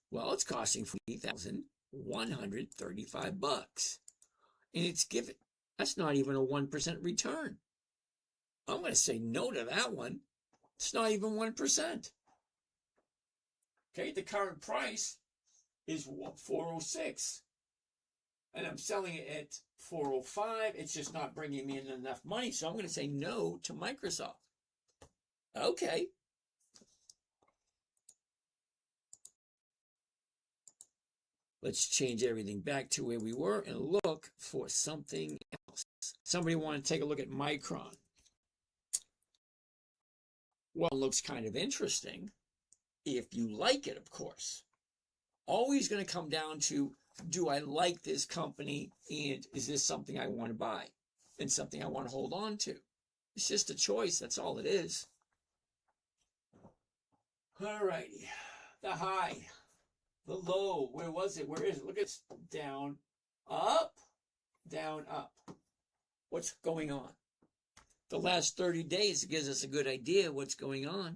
Well, it's costing $3,135. And it's given, that's not even a 1% return. I'm going to say no to that one. It's not even 1%. Okay, the current price is 406. And I'm selling it at 405. It's just not bringing me in enough money. So I'm going to say no to Microsoft. Okay. Let's change everything back to where we were and look for something else. Somebody want to take a look at Micron. Well, it looks kind of interesting if you like it, of course. Always going to come down to, do I like this company, and is this something I want to buy and something I want to hold on to? It's just a choice. That's all it is. All righty. The high, the low. Where was it? Where is it? Look, it's down, up, down, up. What's going on? The last 30 days gives us a good idea what's going on.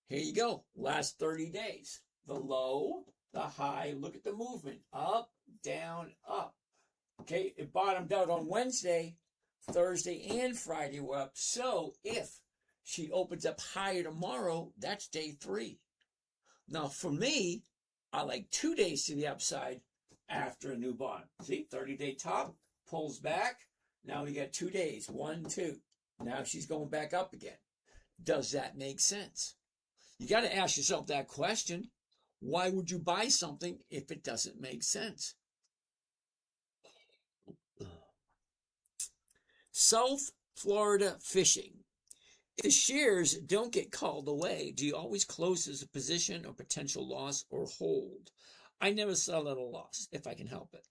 Here you go. Last 30 days. The low, the high. Look at the movement. Up, down, up. Okay, it bottomed out on Wednesday. Thursday and Friday were up. So if she opens up higher tomorrow, that's day 3. Now for me, I like 2 days to the upside after a new bottom. See, 30-day top, pulls back. Now we got 2 days. 1, 2. Now she's going back up again. Does that make sense? You got to ask yourself that question. Why would you buy something if it doesn't make sense? South Florida fishing. If the shares don't get called away, do you always close as a position or potential loss or hold? I never sell at a loss if I can help it.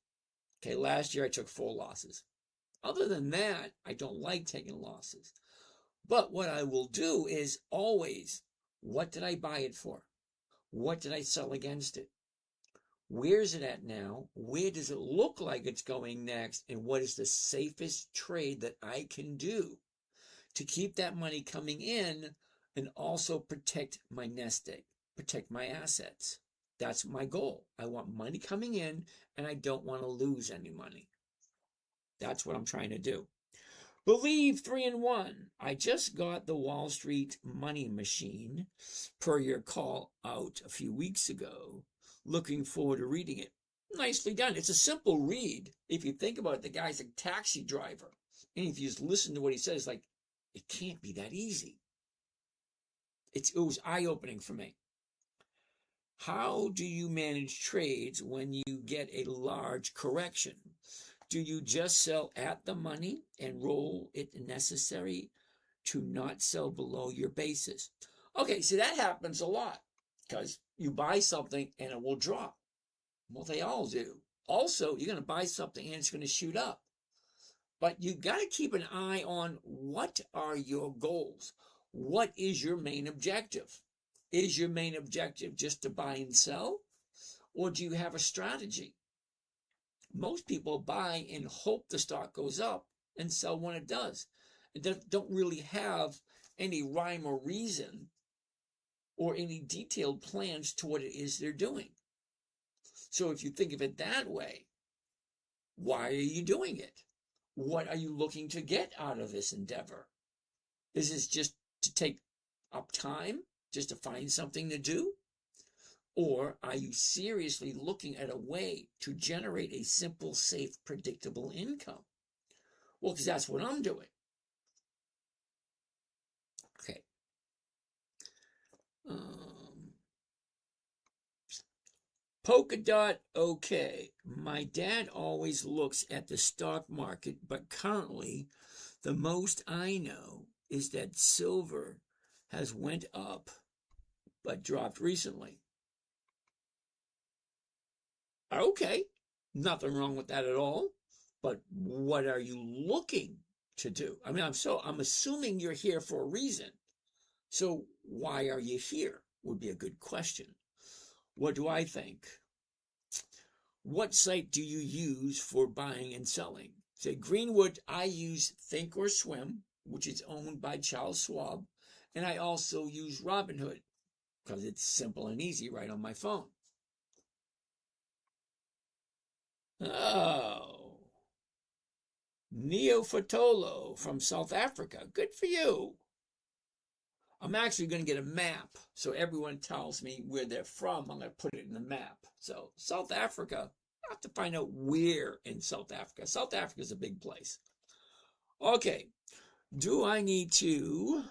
Okay, last year I took 4 losses. Other than that, I don't like taking losses. But what I will do is always, what did I buy it for? What did I sell against it? Where is it at now? Where does it look like it's going next? And what is the safest trade that I can do to keep that money coming in and also protect my nest egg, protect my assets? That's my goal. I want money coming in and I don't want to lose any money. That's what I'm trying to do. Believe 3-in-1. I just got the Wall Street Money Machine per your call out a few weeks ago. Looking forward to reading it. Nicely done. It's a simple read. If you think about it, the guy's a taxi driver. And if you just listen to what he says, like, it can't be that easy. It was eye-opening for me. How do you manage trades when you get a large correction? Do you just sell at the money and roll it necessary to not sell below your basis? Okay, so that happens a lot because you buy something and it will drop. Well, they all do. Also, you're going to buy something and it's going to shoot up. But you got to keep an eye on what are your goals? What is your main objective? Is your main objective just to buy and sell? Or do you have a strategy? Most people buy and hope the stock goes up and sell when it does. They don't really have any rhyme or reason or any detailed plans to what it is they're doing. So if you think of it that way, why are you doing it? What are you looking to get out of this endeavor? Is this just to take up time, just to find something to do? Or are you seriously looking at a way to generate a simple, safe, predictable income? Well, because that's what I'm doing. Okay. Polka dot, okay. My dad always looks at the stock market, but currently the most I know is that silver has went up but dropped recently. Okay, nothing wrong with that at all. But what are you looking to do? I mean, I'm assuming you're here for a reason. So why are you here? Would be a good question. What do I think? What site do you use for buying and selling? Say Greenwood, I use Thinkorswim, which is owned by Charles Schwab, and I also use Robinhood because it's simple and easy right on my phone. Oh, Neofotolo from South Africa. Good for you. I'm actually going to get a map so everyone tells me where they're from. I'm going to put it in the map. So South Africa, I have to find out where in South Africa. South Africa is a big place. Okay, do I need to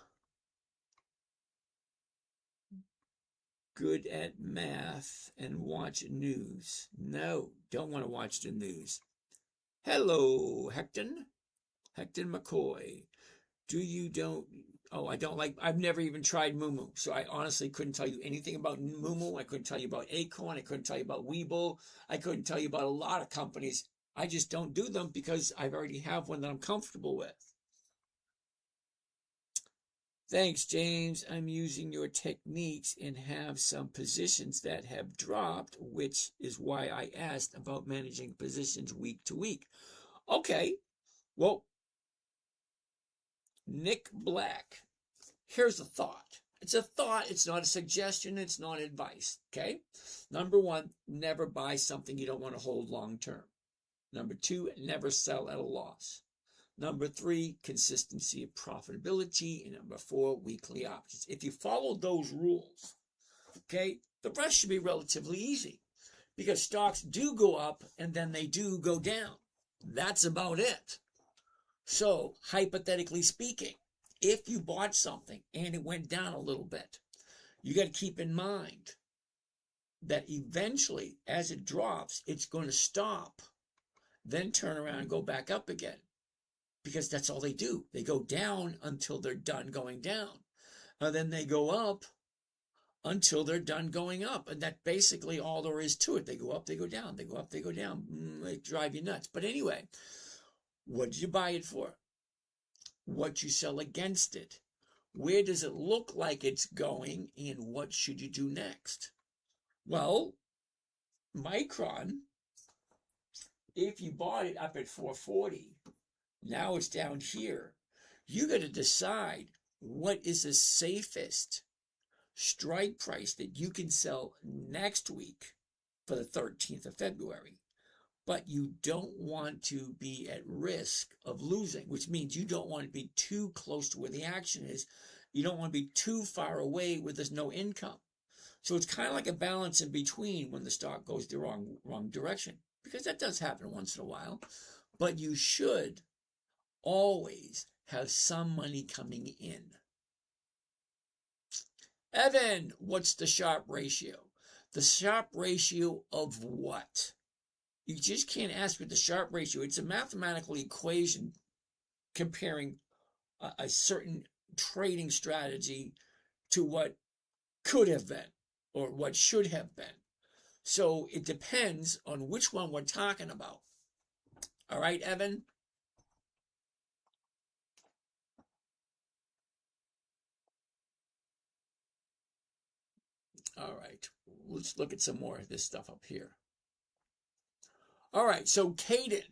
good at math and watch news? No, don't want to watch the news. Hello, Hecton McCoy. I've never even tried Moomoo, so I honestly couldn't tell you anything about Moomoo. I couldn't tell you about Acorn. I couldn't tell you about Webull. I couldn't tell you about a lot of companies. I just don't do them because I already have one that I'm comfortable with. Thanks, James. I'm using your techniques and have some positions that have dropped, which is why I asked about managing positions week to week. Okay, well, Nick Black, here's a thought. It's a thought. It's not a suggestion. It's not advice. Okay. Number one, never buy something you don't want to hold long term. Number two, never sell at a loss. Number three, consistency of profitability. And number four, weekly options. If you follow those rules, okay, the rest should be relatively easy because stocks do go up and then they do go down. That's about it. So, hypothetically speaking, if you bought something and it went down a little bit, you got to keep in mind that eventually, as it drops, it's going to stop, then turn around and go back up again. Because that's all they do. They go down until they're done going down. And then they go up until they're done going up. And that's basically all there is to it. They go up, they go down, they go up, they go down. They drive you nuts. But anyway, what did you buy it for? What you sell against it? Where does it look like it's going? And what should you do next? Well, Micron, if you bought it up at 440, now it's down here. You got to decide what is the safest strike price that you can sell next week for the 13th of February. But you don't want to be at risk of losing, which means you don't want to be too close to where the action is. You don't want to be too far away where there's no income. So it's kind of like a balance in between when the stock goes the wrong direction, because that does happen once in a while. But you should always have some money coming in. Evan, what's the Sharpe ratio? The Sharpe ratio of what? You just can't ask for the Sharpe ratio. It's a mathematical equation comparing a certain trading strategy to what could have been or what should have been. So it depends on which one we're talking about. All right, Evan? All right, let's look at some more of this stuff up here. All right, so Caden,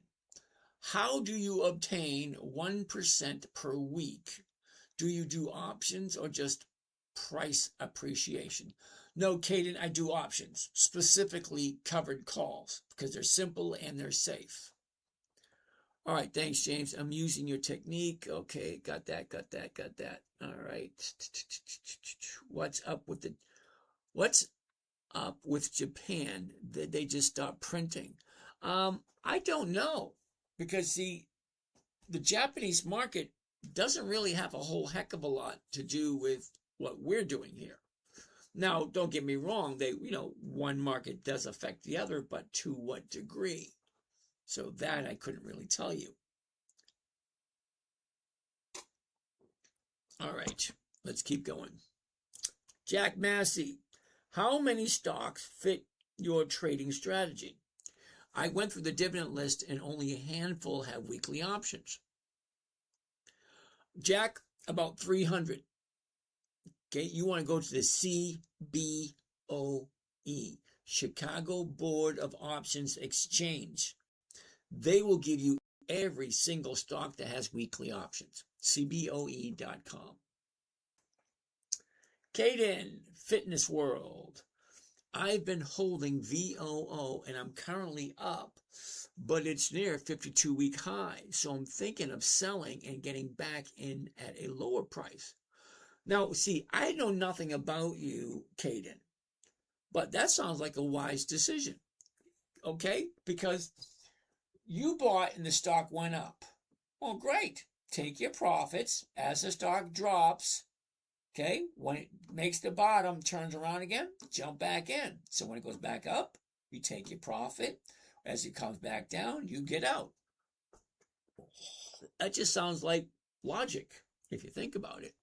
how do you obtain 1% per week? Do you do options or just price appreciation? No, Caden, I do options, specifically covered calls, because they're simple and they're safe. All right, thanks, James. I'm using your technique. Okay, got that. All right. What's up with Japan? Did they just stop printing? I don't know, because the Japanese market doesn't really have a whole heck of a lot to do with what we're doing here. Now, don't get me wrong, one market does affect the other, but to what degree? So that I couldn't really tell you. All right, let's keep going. Jack Massey, how many stocks fit your trading strategy? I went through the dividend list and only a handful have weekly options. Jack, about 300. Okay, you want to go to the CBOE, Chicago Board of Options Exchange. They will give you every single stock that has weekly options. CBOE.com. Caden, Fitness World. I've been holding VOO and I'm currently up, but it's near a 52-week high. So I'm thinking of selling and getting back in at a lower price. Now, see, I know nothing about you, Caden, but that sounds like a wise decision. Okay? Because you bought and the stock went up. Well, great. Take your profits as the stock drops. Okay, when it makes the bottom, turns around again, jump back in. So when it goes back up, you take your profit. As it comes back down, you get out. That just sounds like logic, if you think about it.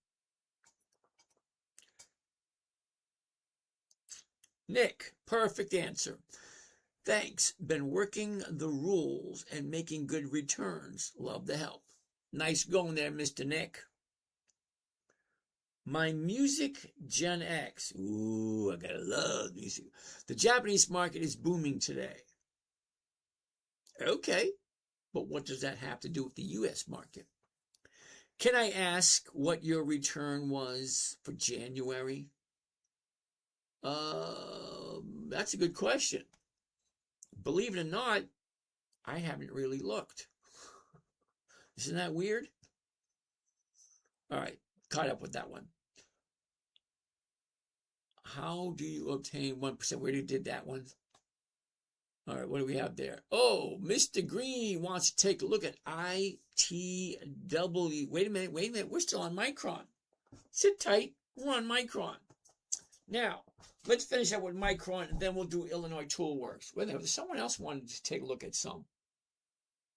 Nick, perfect answer. Thanks. Been working the rules and making good returns. Love the help. Nice going there, Mr. Nick. My music Gen X. Ooh, I gotta love music. The Japanese market is booming today. Okay, but what does that have to do with the U.S. market? Can I ask what your return was for January? That's a good question. Believe it or not, I haven't really looked. Isn't that weird? All right, caught up with that one. How do you obtain 1%? We already did that one. All right, what do we have there? Oh, Mr. Green wants to take a look at ITW. Wait a minute. We're still on Micron. Sit tight. We're on Micron. Now, let's finish up with Micron, and then we'll do Illinois Toolworks. Wait a minute. Someone else wanted to take a look at some.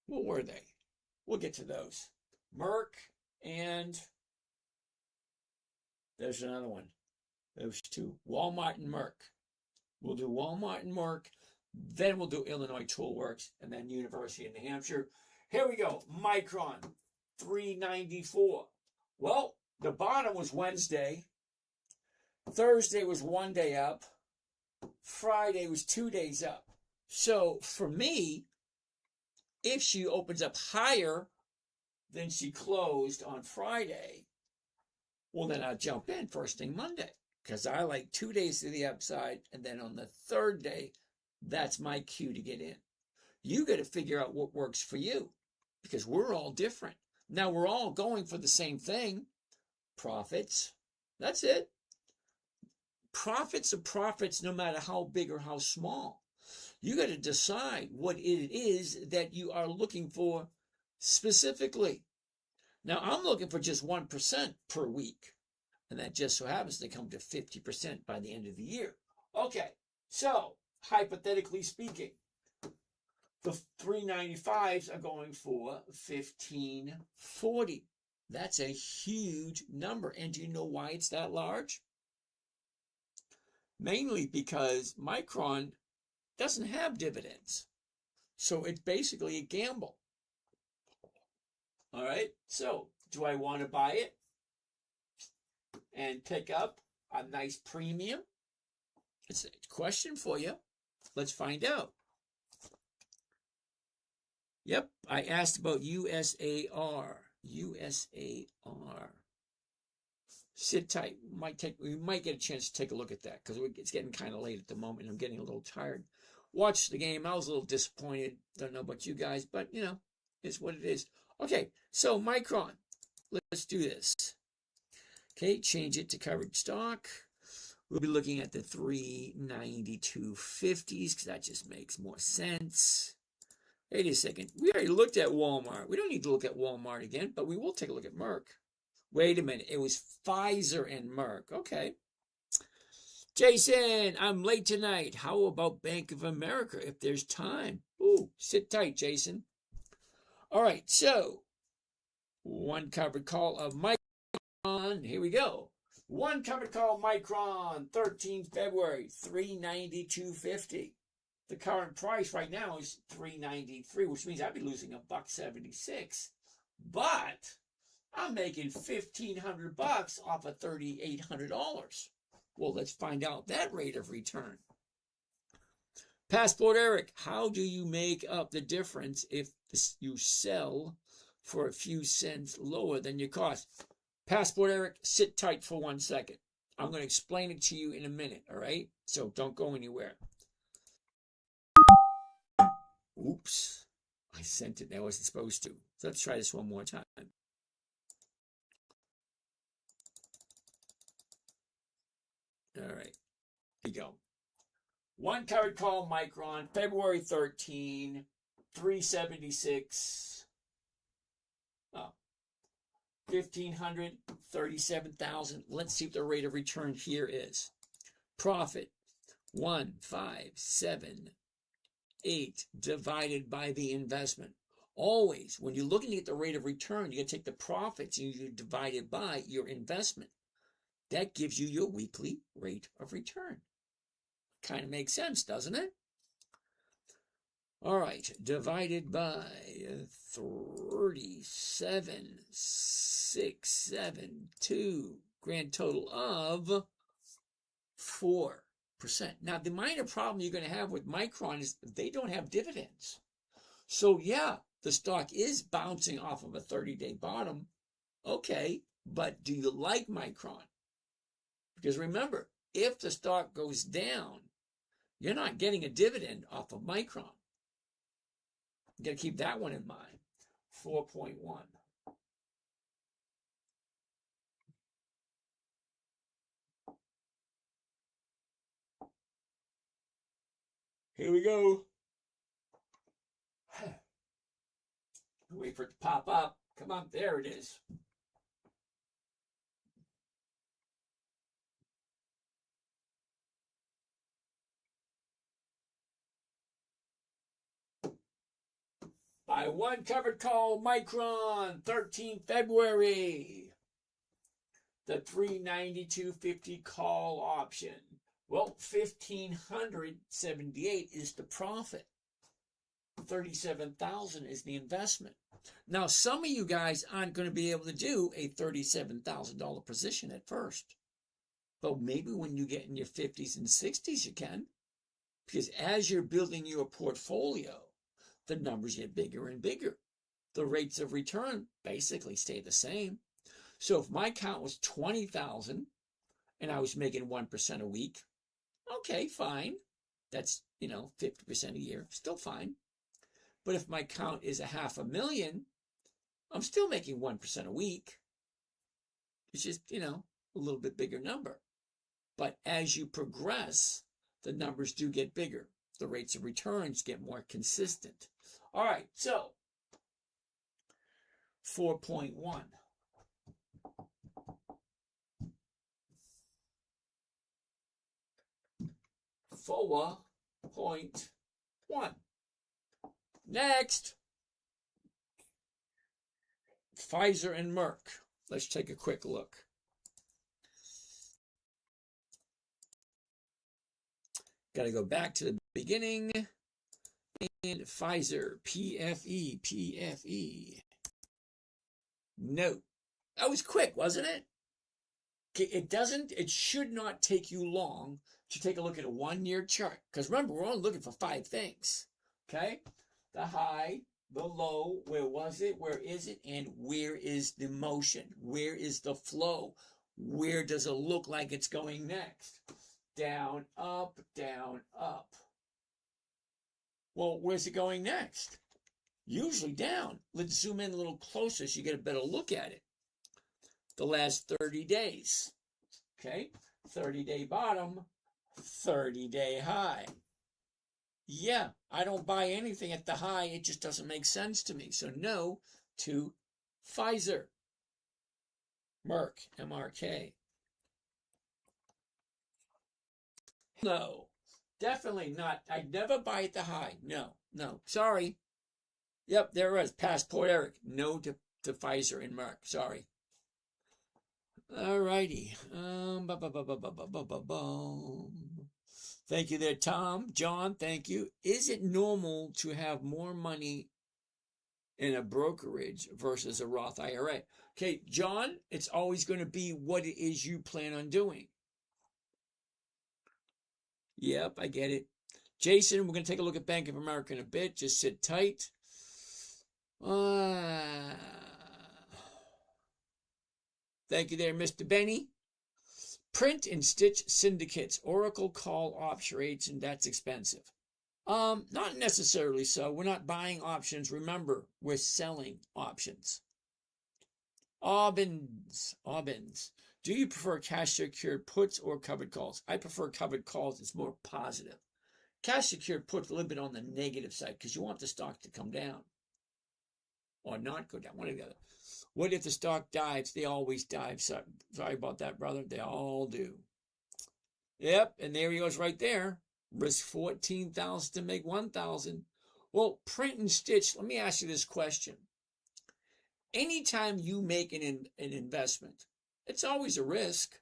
What were they? We'll get to those. Merck and there's another one. Those two. Walmart and Merck. We'll do Walmart and Merck. Then we'll do Illinois Toolworks, and then University of New Hampshire. Here we go. Micron, 394. Well, the bottom was Wednesday. Thursday was 1 day up. Friday was 2 days up. So for me, if she opens up higher than she closed on Friday, well, then I'll jump in first thing Monday, because I like 2 days to the upside, and then on the third day, that's my cue to get in. You got to figure out what works for you, because we're all different. Now, we're all going for the same thing, profits. That's it. Profits are profits no matter how big or how small. You got to decide what it is that you are looking for specifically. Now, I'm looking for just 1% per week, and that just so happens to come to 50% by the end of the year. Okay, so hypothetically speaking, the 395s are going for 1540. That's a huge number. And do you know why it's that large? Mainly because Micron doesn't have dividends. So it's basically a gamble. All right, so do I want to buy it and pick up a nice premium? It's a question for you. Let's find out. Yep, I asked about USAR. USAR. Sit tight. We might get a chance to take a look at that, because it's getting kind of late at the moment. I'm getting a little tired. Watched the game. I was a little disappointed. Don't know about you guys, but you know, it's what it is. Okay, so Micron. Let's do this. Okay, change it to covered stock. We'll be looking at the 392.50s, because that just makes more sense. Wait a second. We already looked at Walmart. We don't need to look at Walmart again, but we will take a look at Merck. Wait a minute. It was Pfizer and Merck. Okay. Jason, I'm late tonight. How about Bank of America if there's time? Ooh, sit tight, Jason. All right, so one covered call of Micron. Here we go. One covered call Micron, 13th February, 392.50. The current price right now is 393, which means I'd be losing $1.76. But I'm making $1,500 off of $3,800. Well, let's find out that rate of return. Passport Eric, how do you make up the difference if you sell for a few cents lower than your cost? Passport Eric, sit tight for 1 second. I'm going to explain it to you in a minute, all right? So don't go anywhere. Oops, I sent it. I wasn't supposed to. So let's try this one more time. All right, here we go. One covered call Micron, February 13, 376. Oh, 1,500, 37,000. Let's see what the rate of return here is. Profit, 1,578 divided by the investment. Always, when you're looking at the rate of return, you can take the profits and you divide it by your investment. That gives you your weekly rate of return. Kind of makes sense, doesn't it? All right, divided by 37,672, grand total of 4%. Now, the minor problem you're going to have with Micron is they don't have dividends. So, yeah, the stock is bouncing off of a 30-day bottom. Okay, but do you like Micron? Because remember, if the stock goes down, you're not getting a dividend off of Micron. You got to keep that one in mind. 4.1. Here we go. Wait for it to pop up. Come on, there it is. Buy one covered call, Micron, 13 February. The 392.50 call option. Well, 1,578 is the profit. 37,000 is the investment. Now, some of you guys aren't going to be able to do a $37,000 position at first. But maybe when you get in your 50s and 60s, you can. Because as you're building your portfolio, the numbers get bigger and bigger. The rates of return basically stay the same. So if my account was 20,000 and I was making 1% a week, okay, fine. That's, 50% a year, still fine. But if my account is $500,000, I'm still making 1% a week. It's just, a little bit bigger number. But as you progress, the numbers do get bigger. The rates of returns get more consistent. All right, so 4.1. 4.1. Next, Pfizer and Merck. Let's take a quick look. Got to go back to the beginning. And Pfizer, PFE. No. That was quick, wasn't it? It should not take you long to take a look at a 1-year chart. Because remember, we're only looking for 5 things. Okay? The high, the low, where was it, where is it, and where is the motion? Where is the flow? Where does it look like it's going next? Down, up, down, up. Well, where's it going next? Usually down. Let's zoom in a little closer so you get a better look at it. The last 30 days. Okay? 30-day bottom, 30-day high. Yeah, I don't buy anything at the high. It just doesn't make sense to me. So no to Pfizer. Merck, MRK. No, definitely not. I'd never buy at the high. No. Sorry. Yep, there it is. Passport Eric. No to Pfizer and Merck. Sorry. All righty. Thank you there, Tom. John, thank you. Is it normal to have more money in a brokerage versus a Roth IRA? Okay, John, it's always going to be what it is you plan on doing. Yep, I get it. Jason, we're going to take a look at Bank of America in a bit. Just sit tight. Thank you there, Mr. Benny. Print and stitch syndicates, Oracle call option rates, and that's expensive. Not necessarily so. We're not buying options. Remember, we're selling options. Aubins. Do you prefer cash secured puts or covered calls? I prefer covered calls. It's more positive. Cash secured puts a little bit on the negative side because you want the stock to come down or not go down, one or the other. What if the stock dives? They always dive. Sorry about that, brother. They all do. Yep, and there he goes right there. Risk 14,000 to make 1,000. Well, print and stitch. Let me ask you this question. Anytime you make an investment, it's always a risk.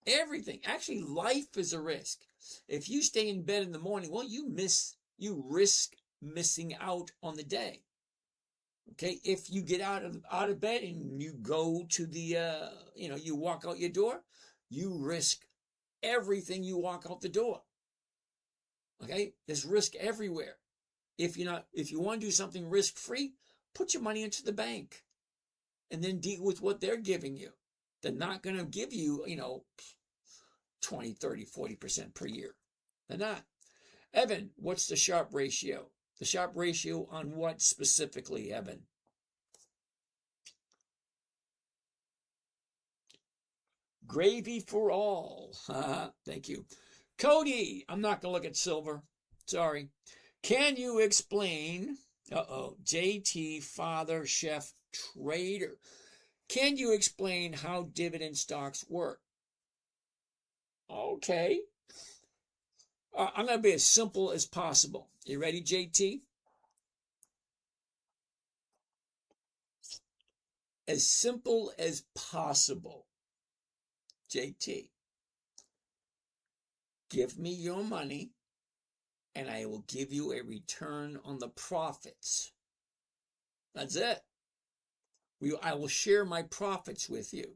Everything. Actually, life is a risk. If you stay in bed in the morning, well, you risk missing out on the day. Okay, if you get out of bed and you go to the you walk out your door, you risk everything you walk out the door. Okay, there's risk everywhere. If you want to do something risk-free, put your money into the bank and then deal with what they're giving you. They're not going to give you, 20, 30, 40% per year. They're not. Evan, what's the Sharpe ratio? The Sharpe ratio on what specifically, Evan? Gravy for all. Thank you. Cody, I'm not going to look at silver. Sorry. Can you explain, JT, father, chef, trader. Can you explain how dividend stocks work? Okay. I'm going to be as simple as possible. You ready, JT? As simple as possible. JT, give me your money and I will give you a return on the profits. That's it. I will share my profits with you.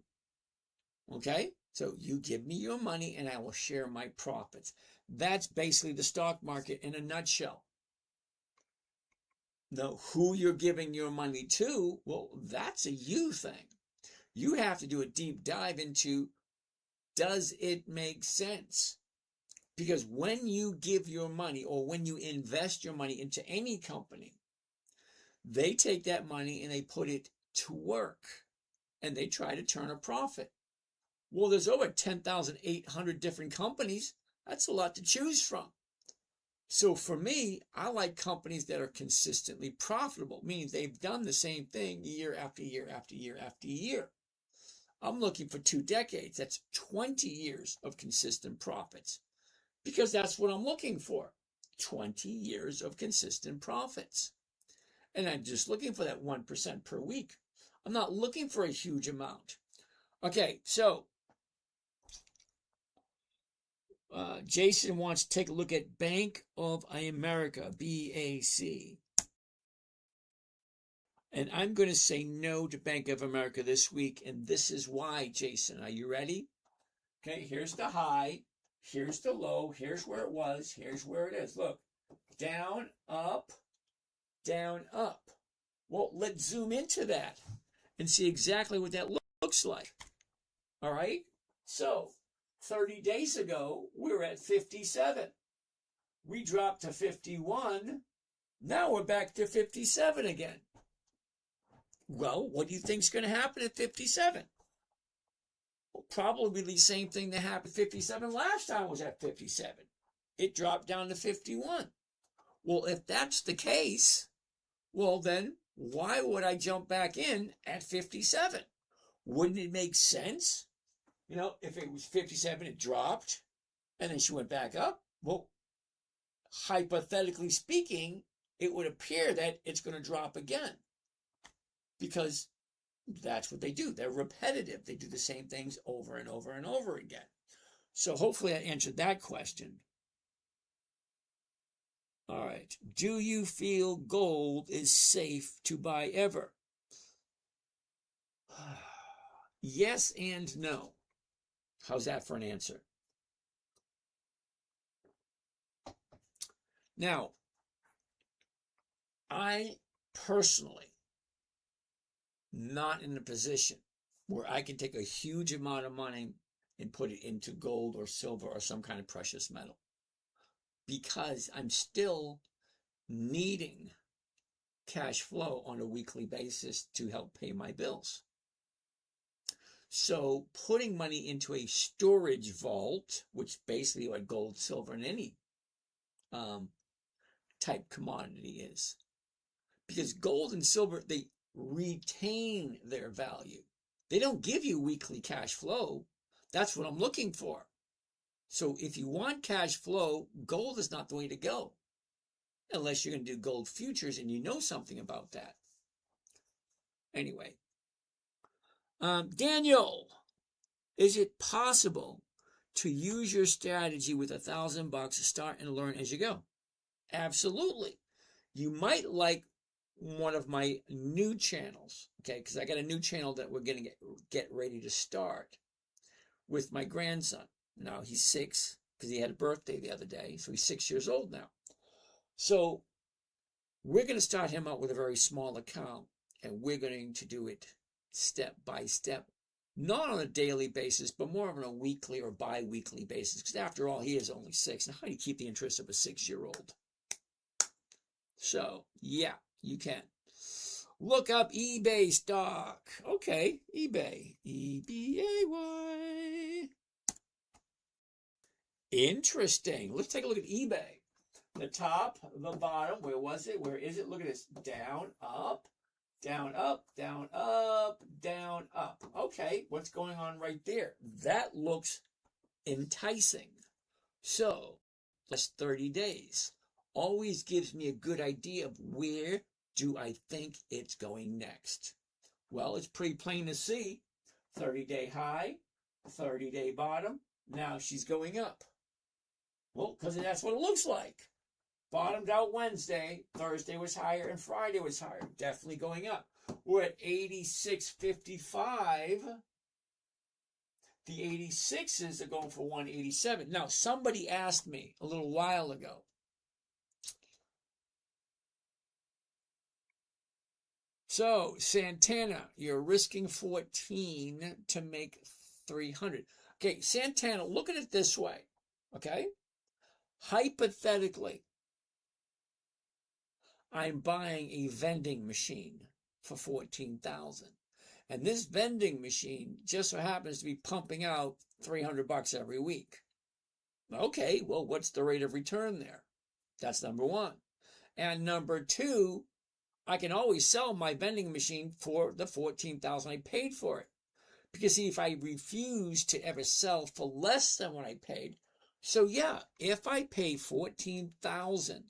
Okay? So you give me your money and I will share my profits. That's basically the stock market in a nutshell. Now, who you're giving your money to, well, that's a you thing. You have to do a deep dive into, does it make sense? Because when you give your money or when you invest your money into any company, they take that money and they put it to work and they try to turn a profit. Well, there's over 10,800 different companies. That's a lot to choose from. So for me, I like companies that are consistently profitable, meaning they've done the same thing year after year after year after year. I'm looking for 2 decades. That's 20 years of consistent profits because that's what I'm looking for. 20 years of consistent profits. And I'm just looking for that 1% per week. I'm not looking for a huge amount. Okay, so Jason wants to take a look at Bank of America, BAC. And I'm going to say no to Bank of America this week, and this is why, Jason. Are you ready? Okay, here's the high, here's the low, here's where it was, here's where it is. Look, down, up, down, up. Well, let's zoom into that and see exactly what that looks like. All right? So, 30 days ago, we were at 57. We dropped to 51. Now we're back to 57 again. Well, what do you think is going to happen at 57? Well, probably the same thing that happened at 57 last time was at 57. It dropped down to 51. Well, if that's the case, well then, why would I jump back in at 57? Wouldn't it make sense? If it was 57, it dropped, and then she went back up. Well, hypothetically speaking, it would appear that it's going to drop again. Because that's what they do. They're repetitive. They do the same things over and over and over again. So hopefully I answered that question. All right. Do you feel gold is safe to buy ever? Yes and no. How's that for an answer? Now, I personally not in a position where I can take a huge amount of money and put it into gold or silver or some kind of precious metal because I'm still needing cash flow on a weekly basis to help pay my bills. So putting money into a storage vault, which basically what gold, silver, and any type commodity is, because gold and silver, they retain their value. They don't give you weekly cash flow. That's what I'm looking for. So if you want cash flow, gold is not the way to go. Unless you're going to do gold futures and you know something about that. Anyway. Daniel, is it possible to use your strategy with $1,000 to start and learn as you go? Absolutely. You might like one of my new channels, okay? Because I got a new channel that we're going to get ready to start with my grandson. Now he's 6 because he had a birthday the other day, so he's 6 years old now. So we're going to start him out with a very small account, and we're going to do it step by step, not on a daily basis, but more on a weekly or bi-weekly basis, because after all, he is only 6. Now, how do you keep the interest of a 6-year-old? So, yeah, you can. Look up eBay stock. Okay, eBay. E-B-A-Y. Interesting. Let's take a look at eBay. The top, the bottom, where was it? Where is it? Look at this. Down, up, down, up, down, up, down, up. Okay, what's going on right there? That looks enticing. So, just 30 days. Always gives me a good idea of where do I think it's going next. Well, it's pretty plain to see. 30-day high, 30-day bottom. Now she's going up. Well, because that's what it looks like. Bottomed out Wednesday, Thursday was higher, and Friday was higher. Definitely going up. We're at 86.55. The 86s are going for 187. Now, somebody asked me a little while ago, so Santana, you're risking 14 to make 300. Okay, Santana, look at it this way, okay? Hypothetically, I'm buying a vending machine for $14,000. And this vending machine just so happens to be pumping out $300 every week. Okay, well, what's the rate of return there? That's number one. And number two, I can always sell my vending machine for the $14,000 I paid for it. Because see, if I refuse to ever sell for less than what I paid, so yeah, if I pay $14,000,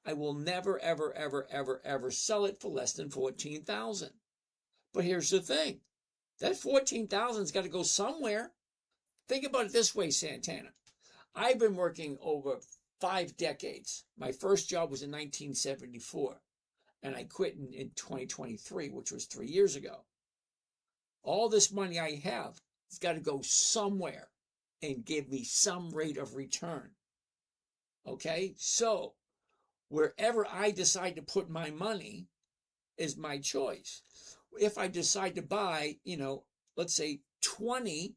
I will never, ever, ever, ever, ever sell it for less than $14,000. But here's the thing. That $14,000's got to go somewhere. Think about it this way, Santana. I've been working over 5 decades. My first job was in 1974, and I quit in 2023, which was 3 years ago. All this money I have has got to go somewhere and give me some rate of return. Okay? So, wherever I decide to put my money is my choice. If I decide to buy, let's say 20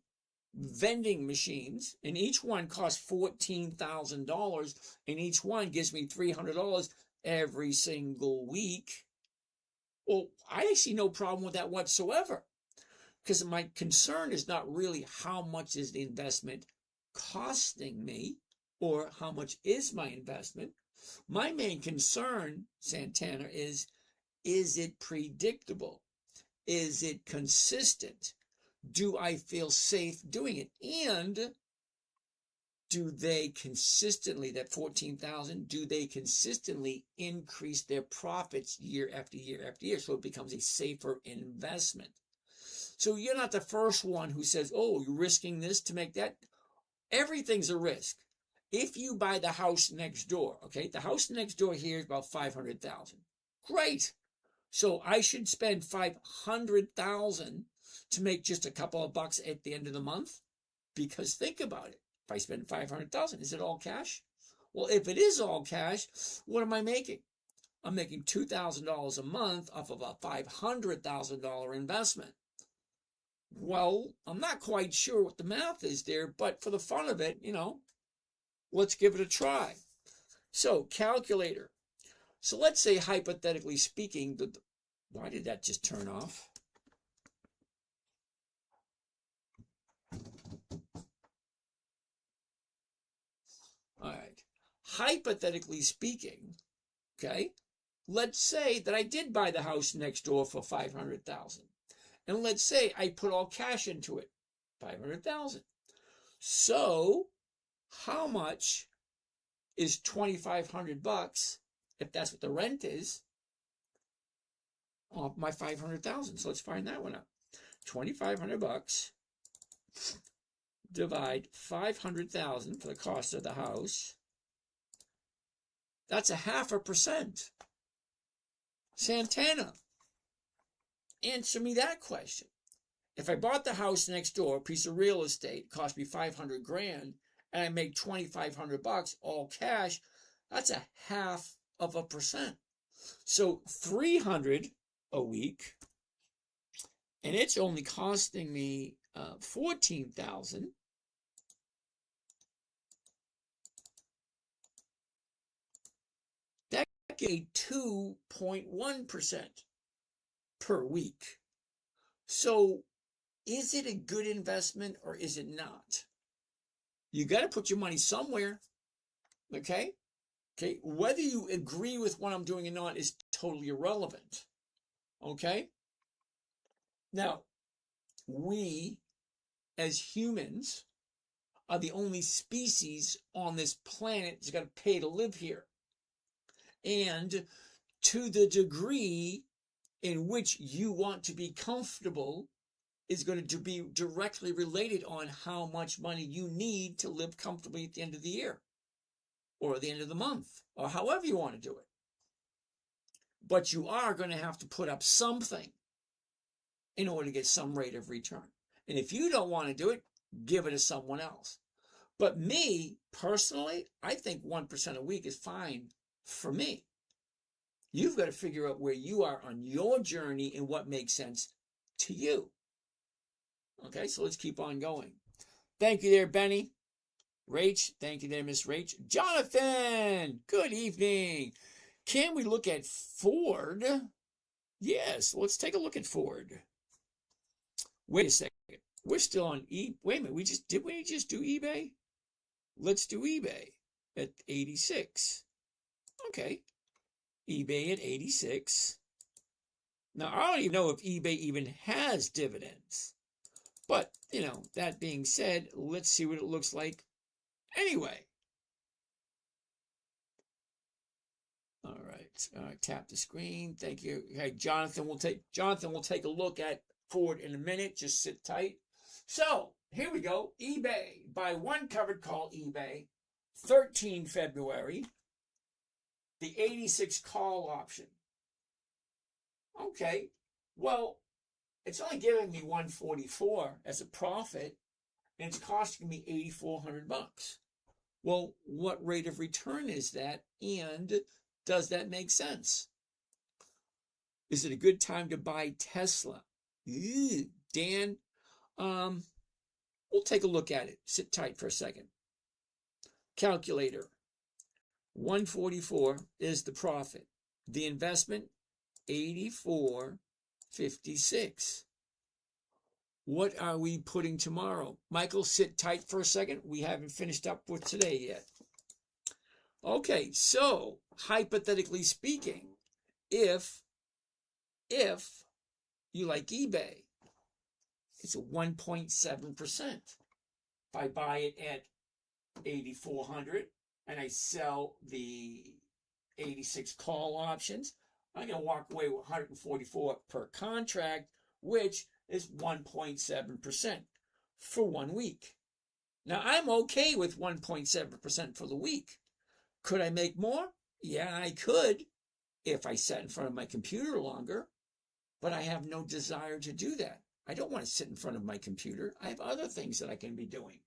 vending machines, and each one costs $14,000, and each one gives me $300 every single week, well, I see no problem with that whatsoever. Because my concern is not really how much is the investment costing me, or how much is my investment. My main concern, Santana, is it predictable? Is it consistent? Do I feel safe doing it? And do they consistently, that 14,000, do they consistently increase their profits year after year after year, so it becomes a safer investment? So you're not the first one who says, oh, you're risking this to make that. Everything's a risk. If you buy the house next door, okay, the house next door here is about $500,000. Great. So I should spend $500,000 to make just a couple of bucks at the end of the month? Because think about it. If I spend $500,000, is it all cash? Well, if it is all cash, what am I making? I'm making $2,000 a month off of a $500,000 investment. Well, I'm not quite sure what the math is there, but for the fun of it, let's give it a try. So, calculator. So let's say, hypothetically speaking, why did that just turn off? All right. Hypothetically speaking, okay, let's say that I did buy the house next door for $500,000. And let's say I put all cash into it, $500,000. So, how much is $2,500, if that's what the rent is, off my $500,000? So let's find that one out. $2,500 divide $500,000 for the cost of the house. That's 0.5%. Santana, answer me that question. If I bought the house next door, a piece of real estate, cost me 500 grand, and I make 2,500 bucks, all cash, that's a 0.5%. So 300 a week, and it's only costing me 14,000. That gave 2.1% per week. So is it a good investment or is it not? You got to put your money somewhere. Okay? Okay, whether you agree with what I'm doing or not is totally irrelevant. Okay? Now, we as humans are the only species on this planet that's got to pay to live here. And to the degree in which you want to be comfortable is going to be directly related on how much money you need to live comfortably at the end of the year or at the end of the month or however you want to do it. But you are going to have to put up something in order to get some rate of return. And if you don't want to do it, give it to someone else. But me, personally, I think 1% a week is fine for me. You've got to figure out where you are on your journey and what makes sense to you. Okay, so let's keep on going. Thank you there, Benny. Rach, thank you there, Miss Rach. Jonathan, good evening. Can we look at Ford? Yes, let's take a look at Ford. Wait a second. We're still on eBay. Wait a minute, did we just do eBay? Let's do eBay at 86. Okay. eBay at 86. Now, I don't even know if eBay even has dividends. But, that being said, let's see what it looks like anyway. All right, tap the screen. Thank you. Okay, Jonathan will take a look at Ford in a minute. Just sit tight. So, here we go. eBay. Buy one covered call eBay. 13 February. The 86 call option. Okay. Well, it's only giving me 144 as a profit, and it's costing me 8,400 bucks. Well, what rate of return is that, and does that make sense? Is it a good time to buy Tesla? Dan, we'll take a look at it. Sit tight for a second. Calculator. 144 is the profit. The investment, 84.56. What are we putting tomorrow? Michael, sit tight for a second. We haven't finished up with today yet. Okay, so hypothetically speaking, if you like eBay, it's a 1.7%. If I buy it at 8,400 and I sell the 86 call options, I'm going to walk away with 144 per contract, which is 1.7% for 1 week. Now, I'm okay with 1.7% for the week. Could I make more? Yeah, I could if I sat in front of my computer longer, but I have no desire to do that. I don't want to sit in front of my computer. I have other things that I can be doing.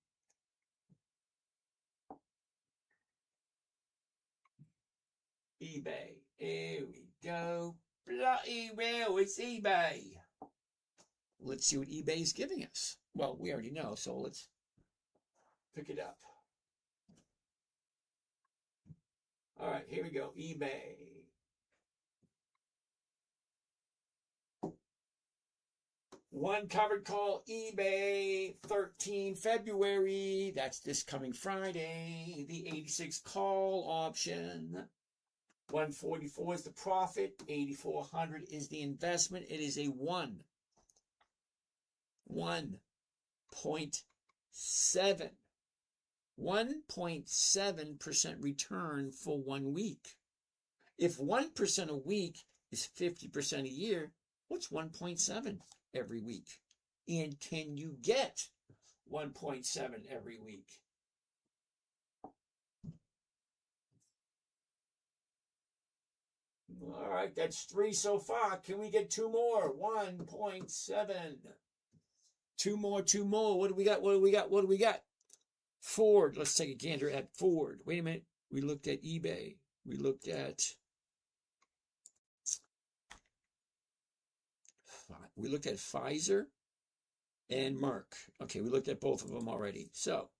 eBay. Here we go. Bloody well, it's eBay. Let's see what eBay is giving us. Well, we already know, so let's pick it up. All right, here we go. eBay. One covered call, eBay, 13 February. That's this coming Friday. The 86 call option. 144 is the profit. 8,400 is the investment. It is a 1.7% return for 1 week. If 1% a week is 50% a year, what's 1.7 every week? And can you get 1.7 every week? All right, that's 3 so far. Can we get 2 more? 1.7. 2 more, 2 more. What do we got? What do we got? What do we got? Ford. Let's take a gander at Ford. Wait a minute. We looked at eBay. We looked at Pfizer and Merck. Okay, we looked at both of them already. So,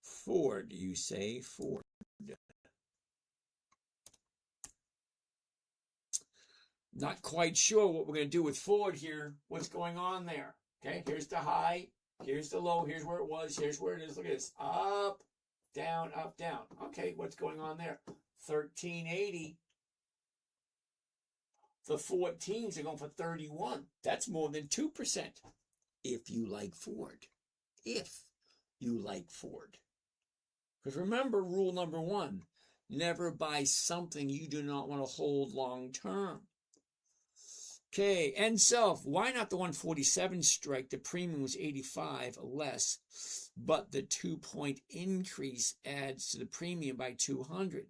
Ford, you say Ford. Not quite sure what we're going to do with Ford here. What's going on there? Okay, here's the high. Here's the low. Here's where it was. Here's where it is. Look at this. Up, down, up, down. Okay, what's going on there? 1380. The 14s are going for 31. That's more than 2%. If you like Ford. If you like Ford. Because remember rule number 1. Never buy something you do not want to hold long term. Okay, and self. Why not the 147 strike? The premium was 85 less, but the 2-point increase adds to the premium by 200.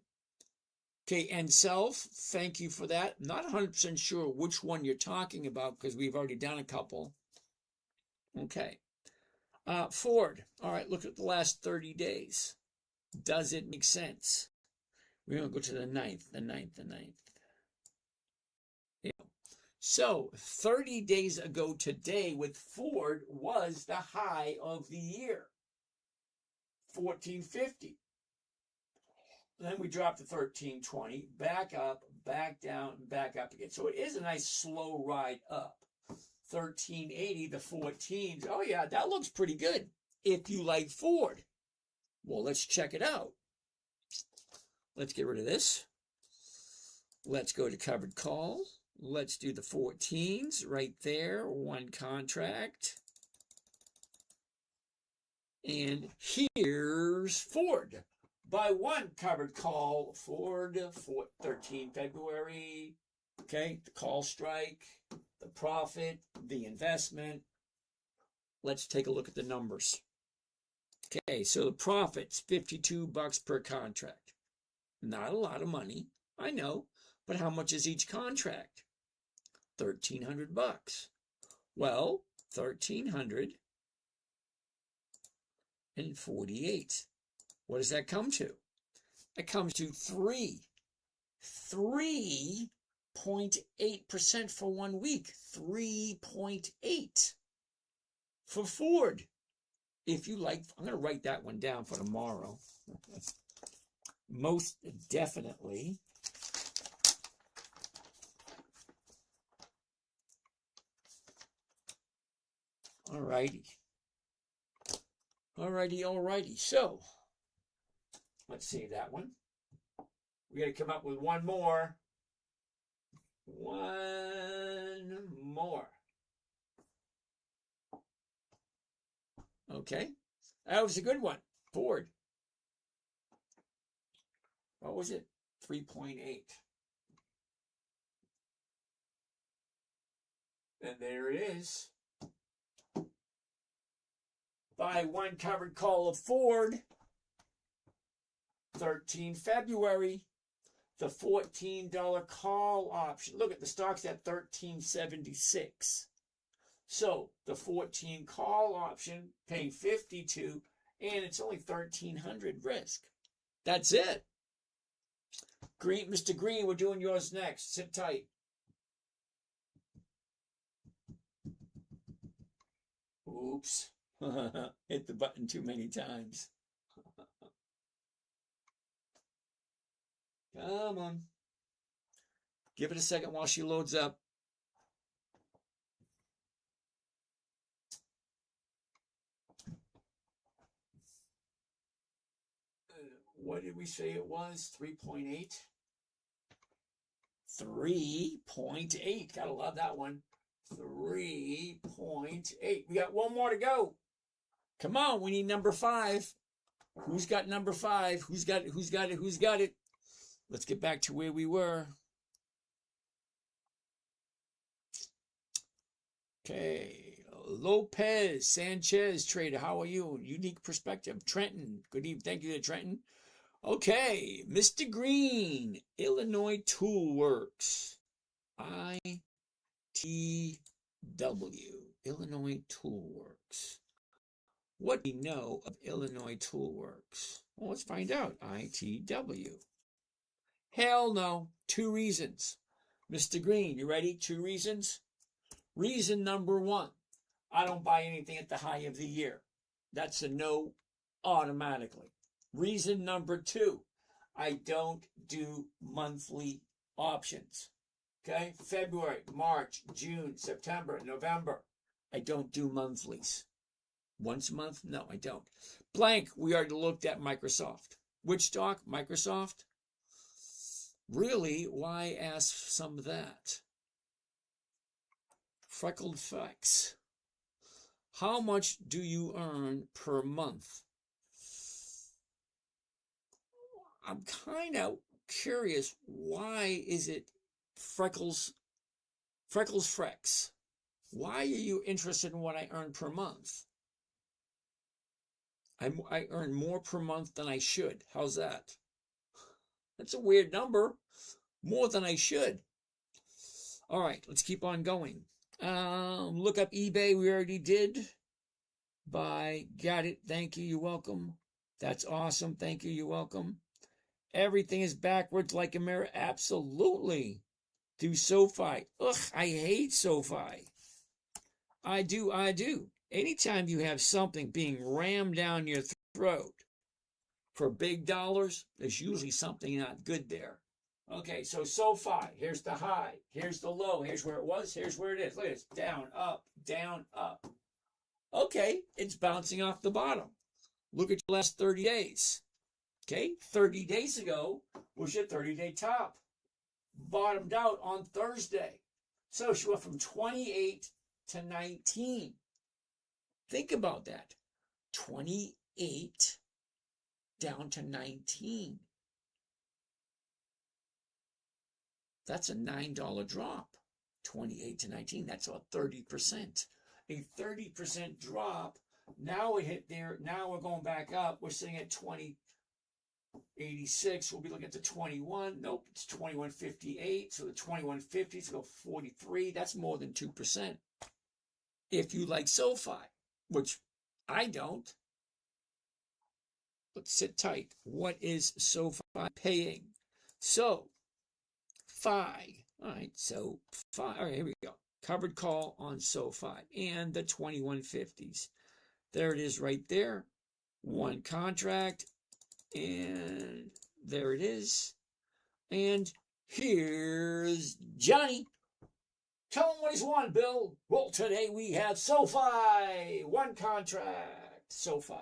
Okay, and self, thank you for that. Not 100% sure which one you're talking about because we've already done a couple. Okay. Ford. All right, look at the last 30 days. Does it make sense? We're going to go to the 9th, the 9th. Yeah. So 30 days ago today with Ford was the high of the year, 1450. Then we dropped to 1320, back up, back down, back up again. So it is a nice slow ride up. 1380, the 14s. Oh yeah, that looks pretty good if you like Ford. Well, let's check it out. Let's get rid of this. Let's go to covered call. Let's do the 14s right there, one contract. And here's Ford. By one covered call, Ford, 13 February. Okay, the call strike, the profit, the investment. Let's take a look at the numbers. Okay, so the profit's $52 per contract. Not a lot of money, I know, but how much is each contract? $1,300. Well, 1,348. What does that come to? It comes to 3.8% for 1 week. 3.8 for Ford. If you like, I'm going to write that one down for tomorrow. Most definitely. All righty. So, let's see that one. We got to come up with one more. Okay. That was a good one. Ford. What was it? 3.8. And there it is. Buy one covered call of Ford. 13 February. The $14 call option. Look at the stock's at $13.76. So the 14 call option paying $52, and it's only $1,300 risk. That's it. Green, Mr. Green, we're doing yours next. Sit tight. Oops. Hit the button too many times. Come on. Give it a second while she loads up. What did we say it was? 3.8? 3.8. Gotta love that one. 3.8. We got one more to go. Come on, we need number 5. Who's got number 5? Who's got it? Who's got it? Who's got it? Let's get back to where we were. Okay. Lopez Sanchez trader. How are you? Unique perspective. Trenton. Good evening. Thank you to Trenton. Okay, Mr. Green, Illinois Tool Works. ITW, Illinois Tool Works. What do we know of Illinois Tool Works? Well, let's find out. ITW. Hell no. 2 reasons. Mr. Green, you ready? 2 reasons. Reason number 1, I don't buy anything at the high of the year. That's a no automatically. Reason number 2, I don't do monthly options. Okay? February, March, June, September, November. I don't do monthlies. Once a month? No, I don't. Blank, we already looked at Microsoft. Which stock? Microsoft? Really? Why ask some of that? Freckled Flex. How much do you earn per month? I'm kind of curious, why is it Freckles Frex? Why are you interested in what I earn per month? I earn more per month than I should. How's that? That's a weird number. More than I should. All right, let's keep on going. Look up eBay. We already did. Buy. Got it. Thank you. You're welcome. That's awesome. Thank you. You're welcome. Everything is backwards like a mirror. Absolutely. Do SoFi. Ugh, I hate SoFi. I do. Anytime you have something being rammed down your throat for big dollars, there's usually something not good there. Okay, so SoFi, here's the high, here's the low, here's where it was, here's where it is. Look at this, down, up, down, up. Okay, it's bouncing off the bottom. Look at your last 30 days. Okay, 30 days ago was your 30-day top. Bottomed out on Thursday. So she went from 28 to 19. Think about that. 28 down to 19. That's a $9 drop. 28 to 19, that's about 30%. A 30% drop. Now we hit there. Now we're going back up. We're sitting at 2086. We'll be looking at the 21. Nope, it's 2158. So the 2150 is go 43. That's more than 2%. If you like SoFi, which I don't. Let's sit tight. What is SoFi paying? So, All right, so all right, here we go. Covered call on SoFi and the 2150s. There it is right there. One contract, and there it is. And here's Johnny. Tell him what he's won, Bill. Well, today we have SoFi. One contract. SoFi.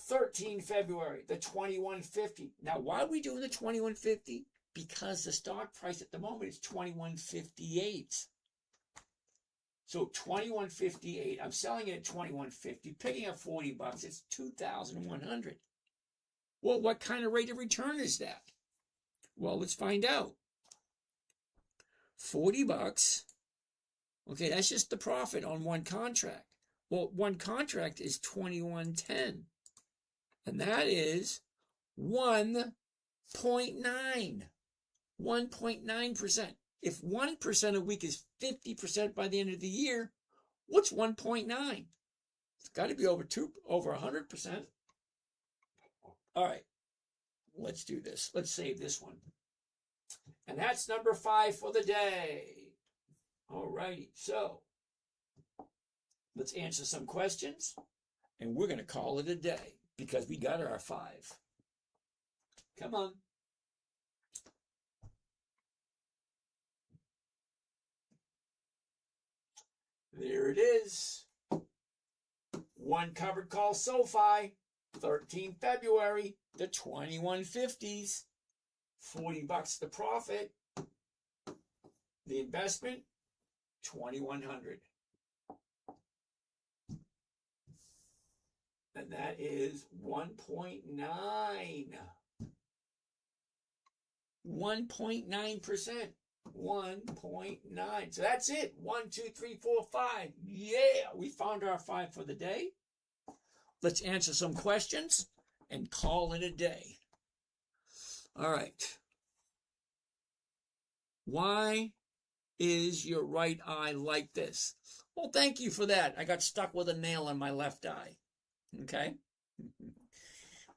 13 February, the 2150. Now, why are we doing the 2150? Because the stock price at the moment is 2158. So 2158. I'm selling it at 2150, picking up $40. It's 2,100. Well, what kind of rate of return is that? Well, let's find out. $40. Okay, that's just the profit on one contract. Well, one contract is 2110. And that is 1.9. 1.9%. If 1% a week is 50% by the end of the year, what's 1.9? It's got to be over 100%. All right, let's do this. Let's save this one. And that's number 5 for the day. All righty, so let's answer some questions, and we're going to call it a day because we got our 5. Come on. There it is. One covered call SoFi, 13 February, the 2150s. $40 the profit. The investment, 2,100. And that is 1.9. 1.9%. 1.9. So that's it. 1, 2, 3, 4, 5. Yeah, we found our 5 for the day. Let's answer some questions and call it a day. All right. Why is your right eye like this? Well, thank you for that. I got stuck with a nail in my left eye. Okay?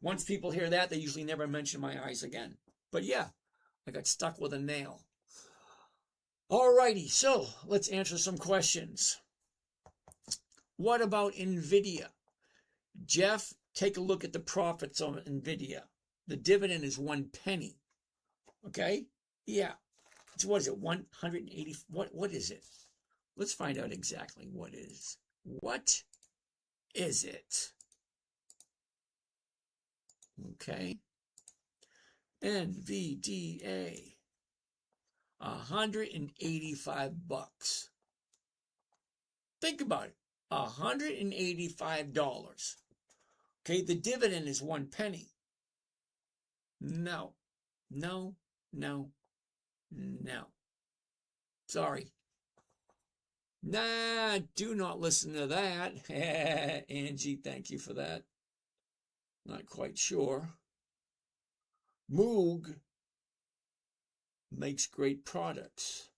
Once people hear that, they usually never mention my eyes again. But yeah, I got stuck with a nail. Alrighty, so let's answer some questions. What about NVIDIA? Jeff, take a look at the profits on NVIDIA. The dividend is 1 penny. Okay? Yeah. So what is it? 180. What is it? Let's find out exactly what it is. What is it? Okay. NVDA. $185. Think about it. $185. Okay, the dividend is 1 penny. No. No. No. No. Sorry. Nah, do not listen to that. Angie, thank you for that. Not quite sure. Moog makes great products.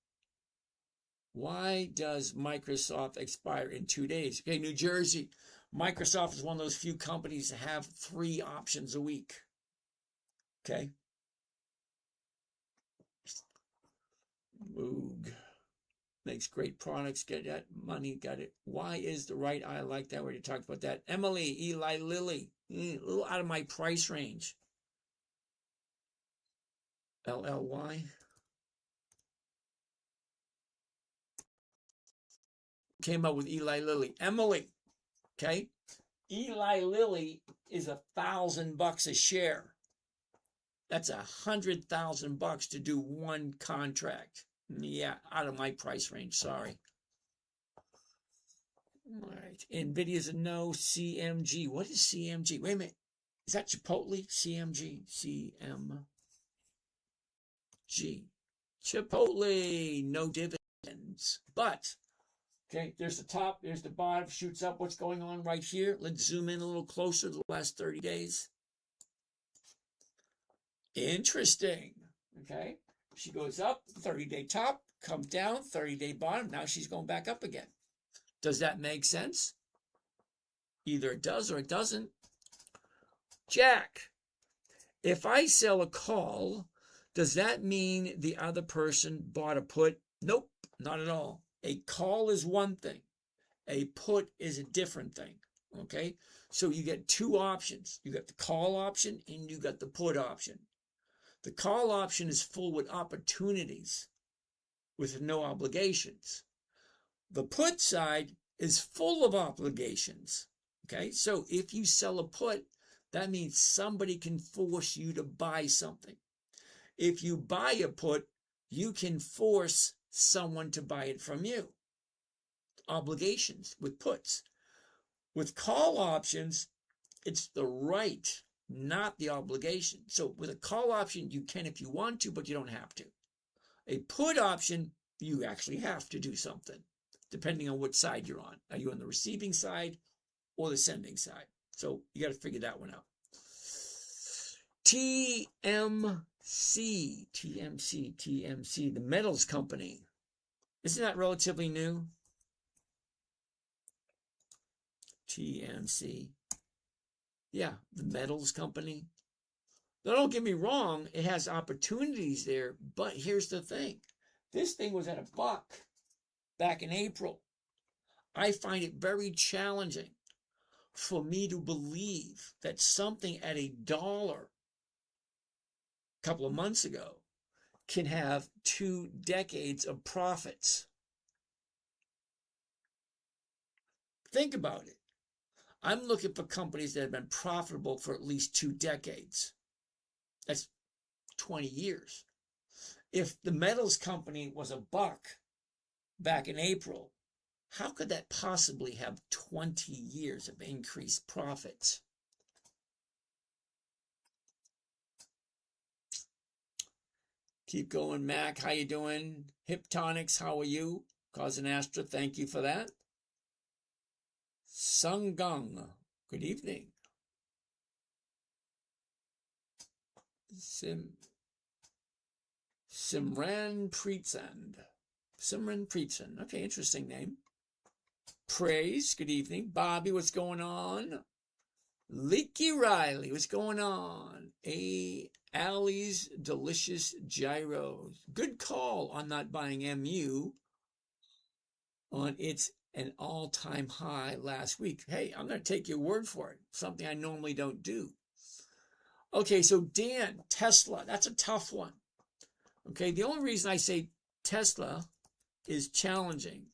Why does Microsoft expire in 2 days? Okay, New Jersey. Microsoft is one of those few companies that have 3 options a week. Okay. Moog makes great products. Get that money. Got it. Why is the right eye like that? We already talked about that. Emily, Eli Lilly. A little out of my price range. LLY. Came up with Eli Lilly. Emily. Okay. Eli Lilly is $1,000 a share. That's $100,000 to do 1 contract. Yeah, out of my price range. Sorry. All right. NVIDIA's a no. CMG. What is CMG? Wait a minute. Is that Chipotle? CMG. CMG. Chipotle. No dividends. But, okay, there's the top. There's the bottom. Shoots up. What's going on right here? Let's zoom in a little closer to the last 30 days. Interesting. Okay. She goes up, 30-day top, comes down, 30-day bottom. Now she's going back up again. Does that make sense? Either it does or it doesn't. Jack, if I sell a call, does that mean the other person bought a put? Nope, not at all. A call is one thing. A put is a different thing. Okay? So you get 2 options. You got the call option and you got the put option. The call option is full with opportunities with no obligations. The put side is full of obligations. Okay, so if you sell a put, that means somebody can force you to buy something. If you buy a put, you can force someone to buy it from you. Obligations with puts. With call options, it's the right, not the obligation. So with a call option, you can if you want to, but you don't have to. A put option, you actually have to do something, depending on what side you're on. Are you on the receiving side or the sending side? So you got to figure that one out. TMC, the metals company. Isn't that relatively new? TMC. Yeah, the metals company. Now, don't get me wrong, it has opportunities there, but here's the thing. This thing was at $1 back in April. I find it very challenging for me to believe that something at $1 a couple of months ago can have 2 decades of profits. Think about it. I'm looking for companies that have been profitable for at least 2 decades. That's 20 years. If the metals company was $1 back in April, how could that possibly have 20 years of increased profits? Keep going, Mac. How you doing? Hiptonics, how are you? Cousin Astra, thank you for that. Sungung, good evening. Simran Preetsand. Simran Preetsand. Okay, interesting name. Praise, good evening. Bobby, what's going on? Leaky Riley, what's going on? Allie's Delicious Gyros. Good call on not buying MU on its an all-time high last week. Hey, I'm going to take your word for it. Something I normally don't do. Okay, so Dan, Tesla, that's a tough one. Okay, the only reason I say Tesla is challenging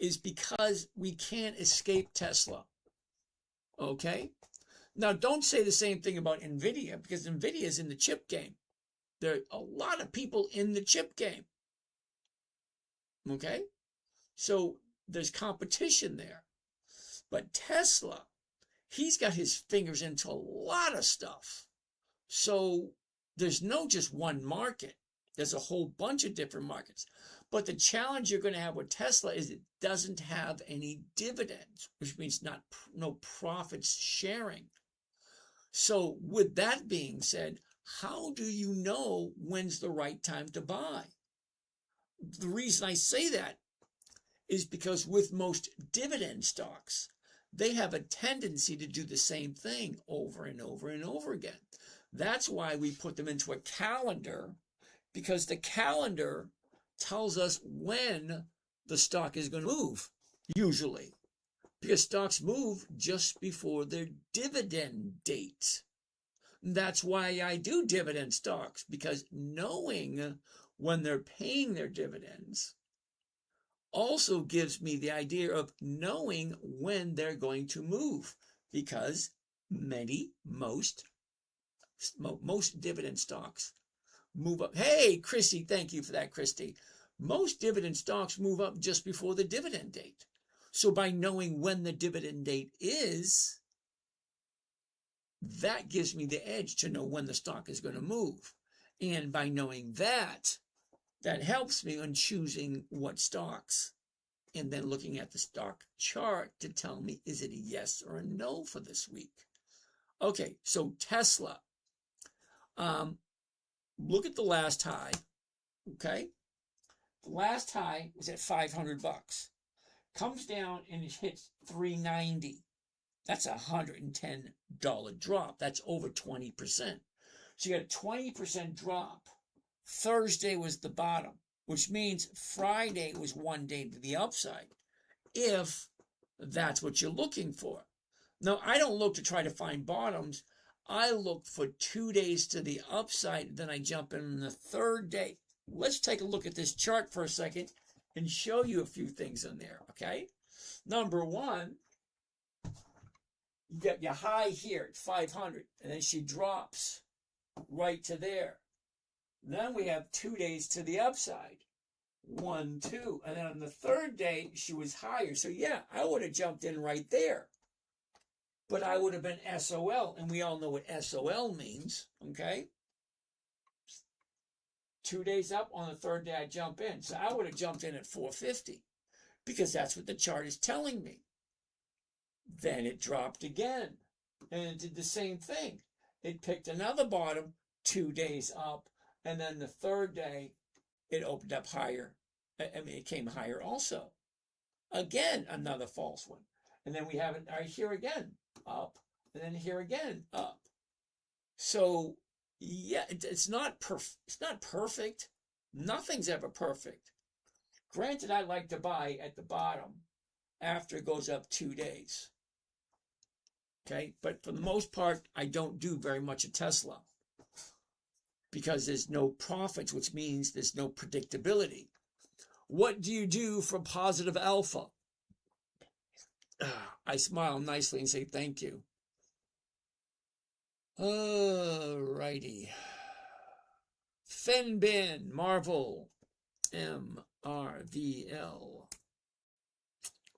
is because we can't escape Tesla. Okay? Now, don't say the same thing about NVIDIA, because NVIDIA is in the chip game. There are a lot of people in the chip game. Okay? So there's competition there. But Tesla, he's got his fingers into a lot of stuff. So there's no just one market. There's a whole bunch of different markets. But the challenge you're going to have with Tesla is it doesn't have any dividends, which means no profits sharing. So with that being said, how do you know when's the right time to buy? The reason I say that is because with most dividend stocks, they have a tendency to do the same thing over and over and over again. That's why we put them into a calendar, because the calendar tells us when the stock is going to move, usually. Because stocks move just before their dividend date. That's why I do dividend stocks, because knowing when they're paying their dividends also gives me the idea of knowing when they're going to move, because most dividend stocks move up. Hey, Chrissy, thank you for that, Christy. Most dividend stocks move up just before the dividend date. So by knowing when the dividend date is, that gives me the edge to know when the stock is going to move. And by knowing that, that helps me in choosing what stocks, and then looking at the stock chart to tell me, is it a yes or a no for this week? Okay, so Tesla. Look at the last high, okay? The last high was at $500. Comes down and it hits $390. That's a $110 drop. That's over 20%. So you got a 20% drop. Thursday was the bottom, which means Friday was one day to the upside, if that's what you're looking for. Now, I don't look to try to find bottoms. I look for 2 days to the upside, then I jump in on the third day. Let's take a look at this chart for a second and show you a few things in there, okay? Number one, you get your high here at 500, and then she drops right to there. Then we have 2 days to the upside. 1, 2. And then on the third day, she was higher. So yeah, I would have jumped in right there. But I would have been SOL, and we all know what SOL means, okay? 2 days up, on the third day I jump in. So I would have jumped in at 450, because that's what the chart is telling me. Then it dropped again, and it did the same thing. It picked another bottom, 2 days up, and then the third day it opened up higher. I mean, it came higher also. Again, another false one. And then we have it right here again, up, and then here again, up. So yeah, it's not perfect. Nothing's ever perfect. Granted, I like to buy at the bottom after it goes up 2 days. Okay, but for the most part, I don't do very much of Tesla, because there's no profits, which means there's no predictability. What do you do for positive alpha? I smile nicely and say thank you. Alrighty. Fenbin, Marvel, MRVL.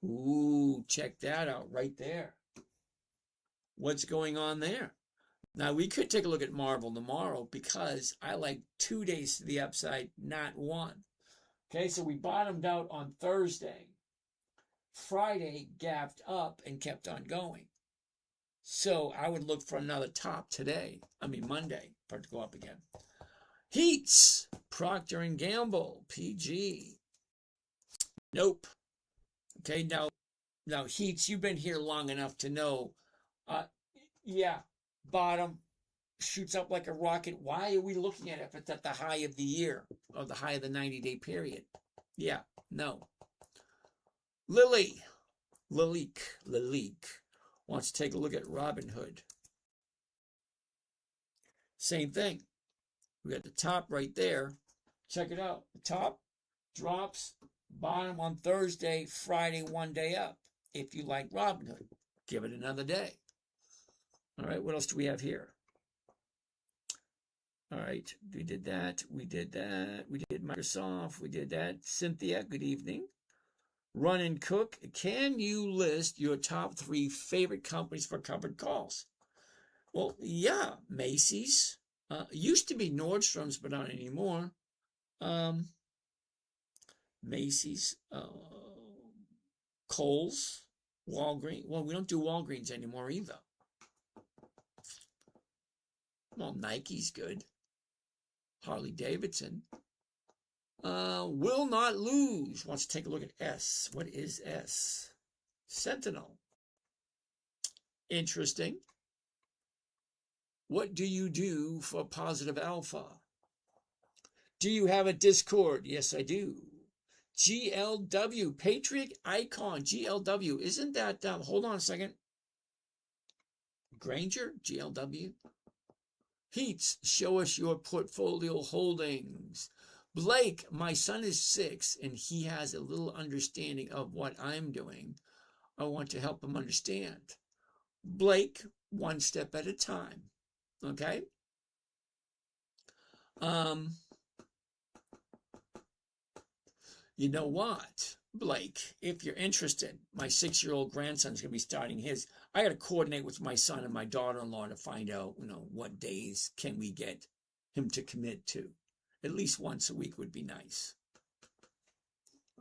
Ooh, check that out right there. What's going on there? Now, we could take a look at Marvel tomorrow, because I like 2 days to the upside, not one. Okay, so we bottomed out on Thursday. Friday gapped up and kept on going. So I would look for another top today. Monday, for it to go up again. Heats, Procter & Gamble, PG. Nope. Okay, now Heats, you've been here long enough to know, yeah, bottom, shoots up like a rocket. Why are we looking at it if it's at the high of the year or the high of the 90-day period? Yeah, no. Lilique wants to take a look at Robinhood. Same thing. We got the top right there. Check it out. The top drops, bottom on Thursday, Friday, one day up. If you like Robinhood, give it another day. All right, what else do we have here? All right, we did that. We did Microsoft. We did that. Cynthia, good evening. Run and Cook, can you list your top 3 favorite companies for covered calls? Well, yeah, Macy's. Used to be Nordstrom's, but not anymore. Macy's, Kohl's, Walgreens. Well, we don't do Walgreens anymore either. Well, Nike's good. Harley Davidson. Will not lose. Wants to take a look at S. What is S? Sentinel. Interesting. What do you do for positive alpha? Do you have a Discord? Yes, I do. GLW, Patriot Icon, GLW. Isn't that, hold on a second. Granger, GLW. Heats, show us your portfolio holdings. Blake, my son is 6 and he has a little understanding of what I'm doing. I want to help him understand. Blake, one step at a time. Okay? You know what, Blake, if you're interested, my 6-year-old grandson's going to be starting his. I got to coordinate with my son and my daughter-in-law to find out, what days can we get him to commit to. At least once a week would be nice.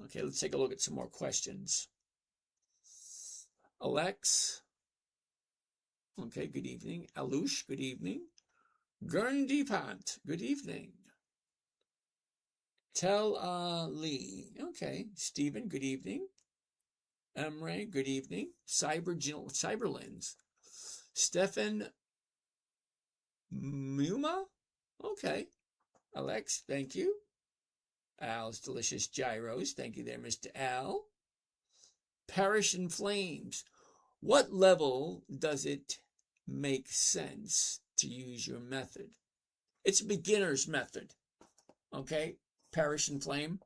Okay, let's take a look at some more questions. Alex. Okay, good evening. Alush, good evening. Gurndipant, good evening. Tell Lee. Okay, Stephen, good evening. Emre, good evening. Cyberlens. Stefan Muma. Okay. Alex, thank you. Al's Delicious Gyros. Thank you there, Mr. Al. Perish in Flames. What level does it make sense to use your method? It's a beginner's method. Okay? Perish in Flame.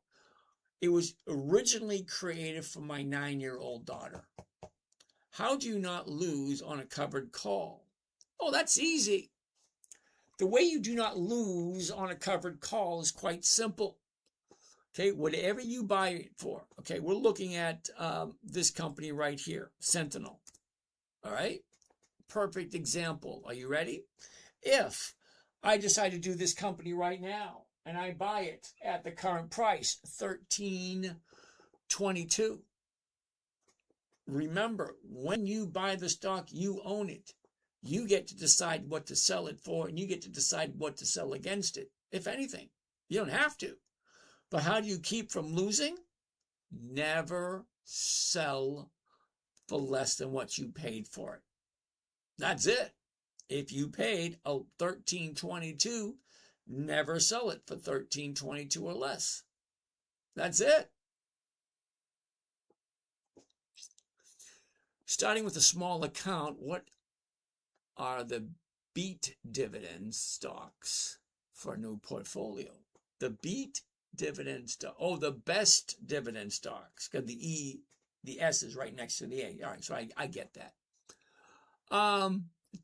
It was originally created for my 9-year-old daughter. How do you not lose on a covered call? Oh, that's easy. The way you do not lose on a covered call is quite simple. Okay, whatever you buy it for. Okay, we're looking at this company right here, Sentinel. All right, perfect example. Are you ready? If I decide to do this company right now and I buy it at the current price, $13.22. Remember, when you buy the stock, you own it. You get to decide what to sell it for, and you get to decide what to sell against it, if anything. You don't have to. But how do you keep from losing? Never sell for less than what you paid for it. That's it. If you paid $13.22, never sell it for $13.22 or less. That's it. Starting with a small account, what are the beat dividend stocks for a new portfolio? The beat dividend stock. Oh, the best dividend stocks. Because the S is right next to the A. All right, so I get that.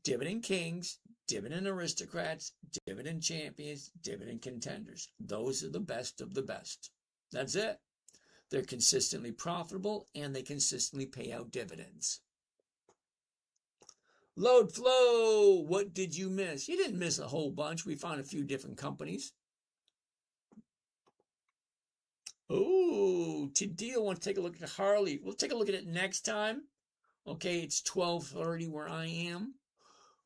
Dividend Kings, Dividend Aristocrats, Dividend Champions, Dividend Contenders. Those are the best of the best. That's it. They're consistently profitable and they consistently pay out dividends. Load Flow, what did you miss? You didn't miss a whole bunch. We found a few different companies. Oh, Tadil wants to take a look at Harley. We'll take a look at it next time. Okay, it's 12:30 where I am.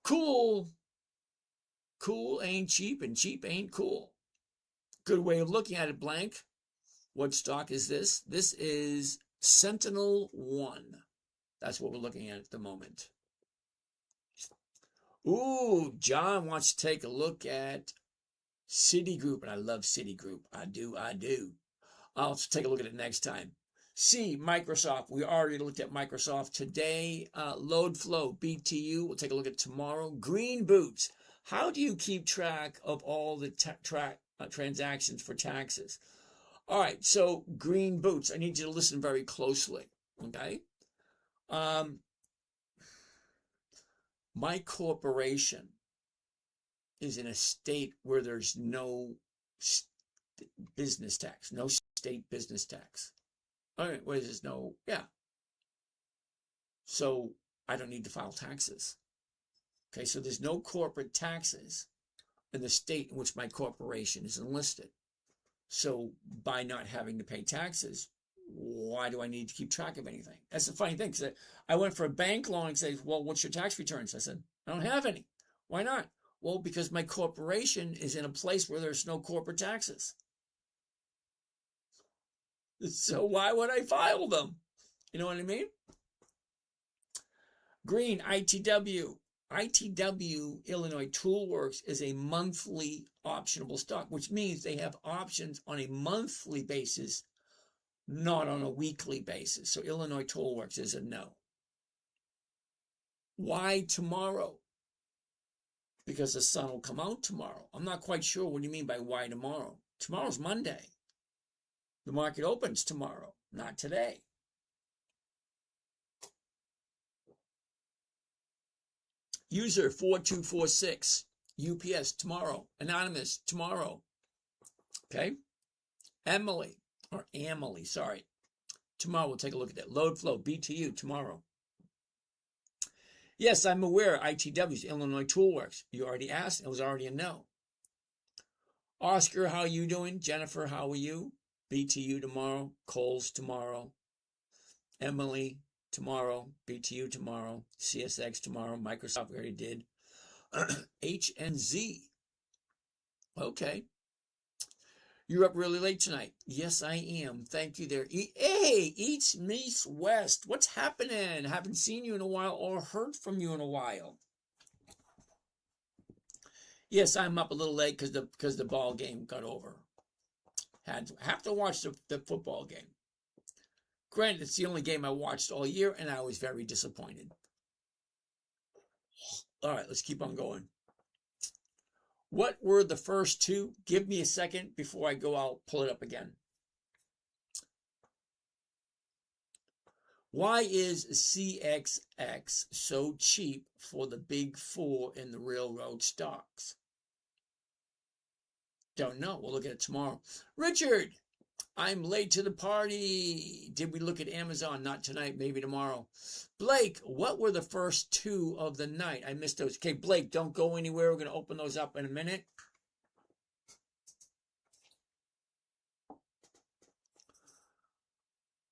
Cool. Cool ain't cheap, and cheap ain't cool. Good way of looking at it, Blank. What stock is this? This is Sentinel One. That's what we're looking at the moment. Ooh, John wants to take a look at Citigroup, and I love Citigroup. I do. I'll take a look at it next time. C, Microsoft. We already looked at Microsoft today. Load flow, BTU. We'll take a look at tomorrow. Green boots. How do you keep track of all the transactions for taxes? All right, so green boots. I need you to listen very closely, okay? My corporation is in a state where there's no business tax, no state business tax. All right, where there's no, yeah. So I don't need to file taxes. Okay, so there's no corporate taxes in the state in which my corporation is enlisted. So by not having to pay taxes, why do I need to keep track of anything? That's the funny thing, because I went for a bank loan and said, well, what's your tax returns? I said, I don't have any. Why not? Well, because my corporation is in a place where there's no corporate taxes. So why would I file them? You know what I mean? Green, ITW. ITW, Illinois Toolworks, is a monthly optionable stock, which means they have options on a monthly basis, not on a weekly basis. So Illinois Toolworks is a no. Why tomorrow? Because the sun will come out tomorrow. I'm not quite sure what you mean by why tomorrow. Tomorrow's Monday. The market opens tomorrow, not today. User 4246, UPS tomorrow. Anonymous tomorrow. Okay. Emily, sorry. Tomorrow we'll take a look at that. Load flow, BTU tomorrow. Yes, I'm aware. ITW's Illinois Toolworks. You already asked. It was already a no. Oscar, how are you doing? Jennifer, how are you? BTU tomorrow. Coles tomorrow. Emily tomorrow. BTU tomorrow. CSX tomorrow. Microsoft we already did. H and Z. Okay. You're up really late tonight. Yes, I am. Thank you there. Hey, Eats Meets West. What's happening? Haven't seen you in a while or heard from you in a while. Yes, I'm up a little late because the ball game got over. Have to watch the football game. Granted, it's the only game I watched all year, and I was very disappointed. All right, let's keep on going. What were the first two? Give me a second before I go out, pull it up again. Why is CXX so cheap for the big four in the railroad stocks? Don't know. We'll look at it tomorrow. Richard, I'm late to the party. Did we look at Amazon? Not tonight, maybe tomorrow. Blake, what were the first two of the night? I missed those. Okay, Blake, don't go anywhere. We're going to open those up in a minute.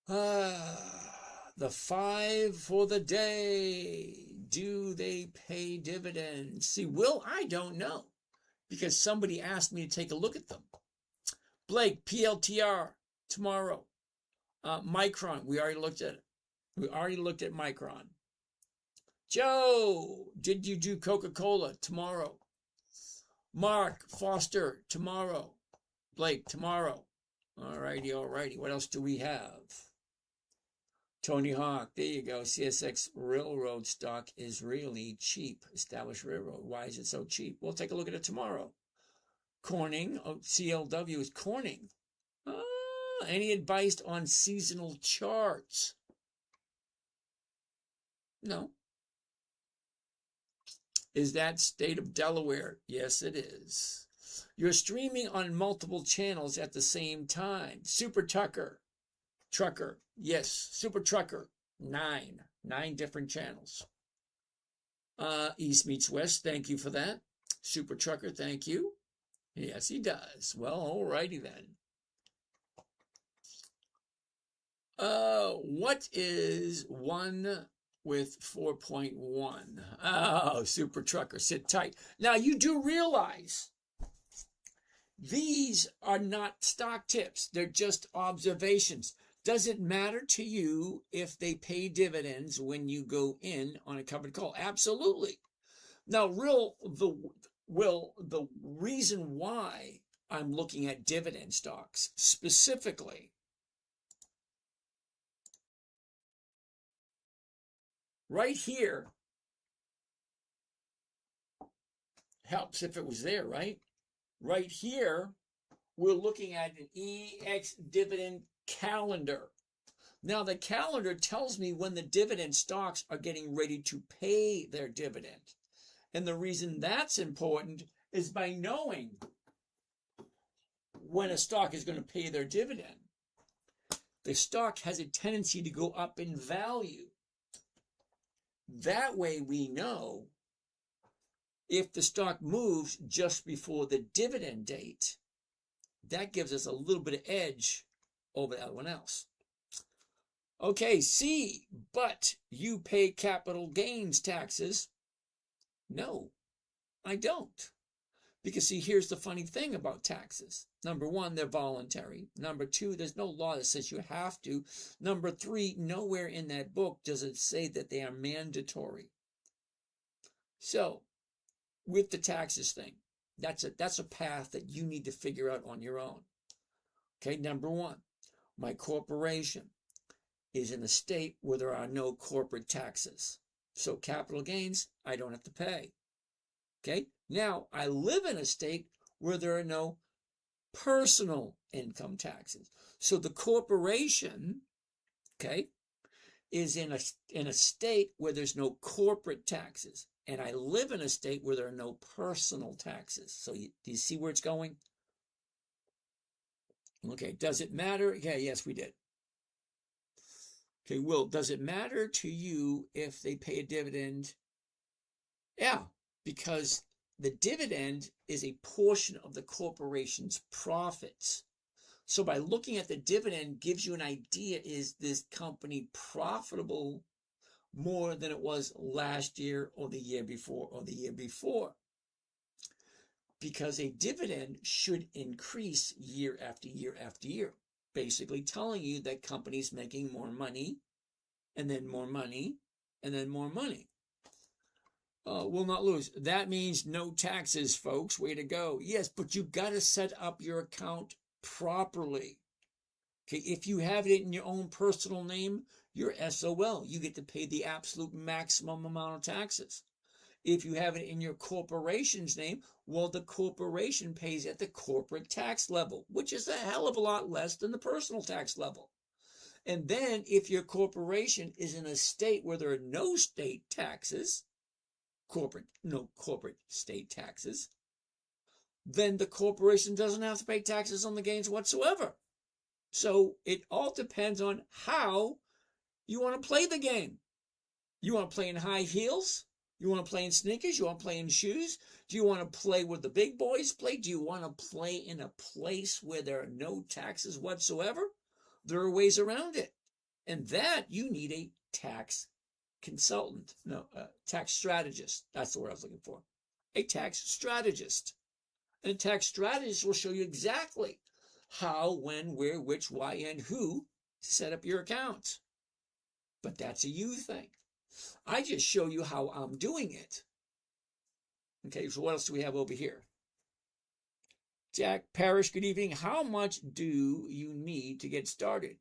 The five for the day. Do they pay dividends? See, Will, I don't know, because somebody asked me to take a look at them. Blake, PLTR tomorrow. Micron, we already looked at it. We already looked at Micron. Joe, did you do Coca-Cola tomorrow? Mark, Foster tomorrow. Blake, tomorrow. All righty. What else do we have? Tony Hawk, there you go. CSX railroad stock is really cheap. Established railroad. Why is it so cheap? We'll take a look at it tomorrow. Corning, CLW is Corning. Any advice on seasonal charts? No. Is that state of Delaware? Yes, it is. You're streaming on multiple channels at the same time. Super Trucker. Yes, Super Trucker. 9 different channels. East meets West. Thank you for that. Super Trucker, thank you. Yes, he does. Well, alrighty then. What is one with 4.1. Oh, Super Trucker, sit tight. Now, you do realize these are not stock tips. They're just observations. Does it matter to you if they pay dividends when you go in on a covered call? Absolutely. Now, the reason why I'm looking at dividend stocks specifically, right here, helps if it was there, right? Right here, we're looking at an EX dividend calendar. Now, the calendar tells me when the dividend stocks are getting ready to pay their dividend. And the reason that's important is by knowing when a stock is going to pay their dividend, the stock has a tendency to go up in value. That way we know if the stock moves just before the dividend date, that gives us a little bit of edge over everyone else. Okay, C, but you pay capital gains taxes. No, I don't. Because see, here's the funny thing about taxes. Number one, they're voluntary. Number two, there's no law that says you have to. Number three, nowhere in that book does it say that they are mandatory. So, with the taxes thing, that's a path that you need to figure out on your own. Okay, number one, my corporation is in a state where there are no corporate taxes. So capital gains, I don't have to pay. Okay, now I live in a state where there are no personal income taxes. So the corporation, okay, is in a state where there's no corporate taxes. And I live in a state where there are no personal taxes. So do you see where it's going? Okay, does it matter? Yeah, yes, we did. Okay, Will, does it matter to you if they pay a dividend? Yeah, because the dividend is a portion of the corporation's profits. So by looking at the dividend gives you an idea, is this company profitable more than it was last year or the year before or the year before? Because a dividend should increase year after year after year, basically telling you that company's making more money and then more money and then more money. Will not lose. That means no taxes, folks. Way to go. Yes, but you got to set up your account properly. Okay, if you have it in your own personal name, you're SOL. You get to pay the absolute maximum amount of taxes. If you have it in your corporation's name, well, the corporation pays at the corporate tax level, which is a hell of a lot less than the personal tax level. And then if your corporation is in a state where there are no state taxes, no corporate state taxes, then the corporation doesn't have to pay taxes on the gains whatsoever. So it all depends on how you want to play the game. You want to play in high heels? You want to play in sneakers? You want to play in shoes? Do you want to play where the big boys play? Do you want to play in a place where there are no taxes whatsoever? There are ways around it. And that you need a tax consultant. No, tax strategist. That's the word I was looking for. A tax strategist. And a tax strategist will show you exactly how, when, where, which, why, and who to set up your accounts. But that's a you thing. I just show you how I'm doing it. Okay, so what else do we have over here? Jack Parrish, good evening. How much do you need to get started?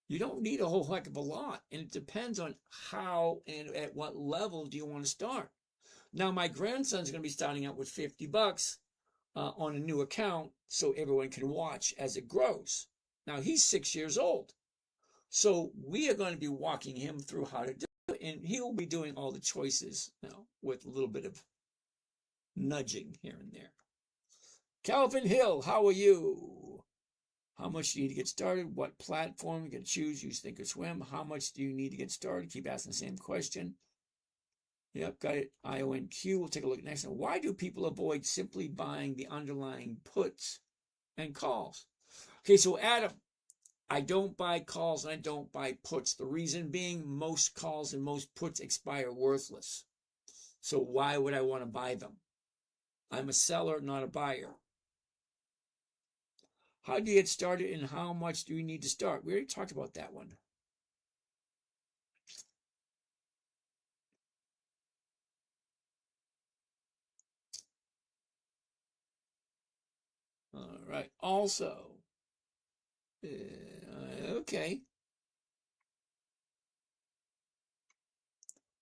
You don't need a whole heck of a lot, and it depends on how and at what level do you want to start. Now, my grandson's going to be starting out with $50 on a new account so everyone can watch as it grows. Now, he's 6 years old. So we are going to be walking him through how to do it, and he'll be doing all the choices now with a little bit of nudging here and there. Calvin Hill, how are you? How much do you need to get started? What platform you can choose? Use Thinkorswim. How much do you need to get started? Keep asking the same question. Yep, got it. IONQ. We'll take a look next. Now, why do people avoid simply buying the underlying puts and calls? Okay, so Adam, I don't buy calls and I don't buy puts. The reason being, most calls and most puts expire worthless. So why would I want to buy them? I'm a seller, not a buyer. How do you get started and how much do you need to start? We already talked about that one. All right. Also, okay.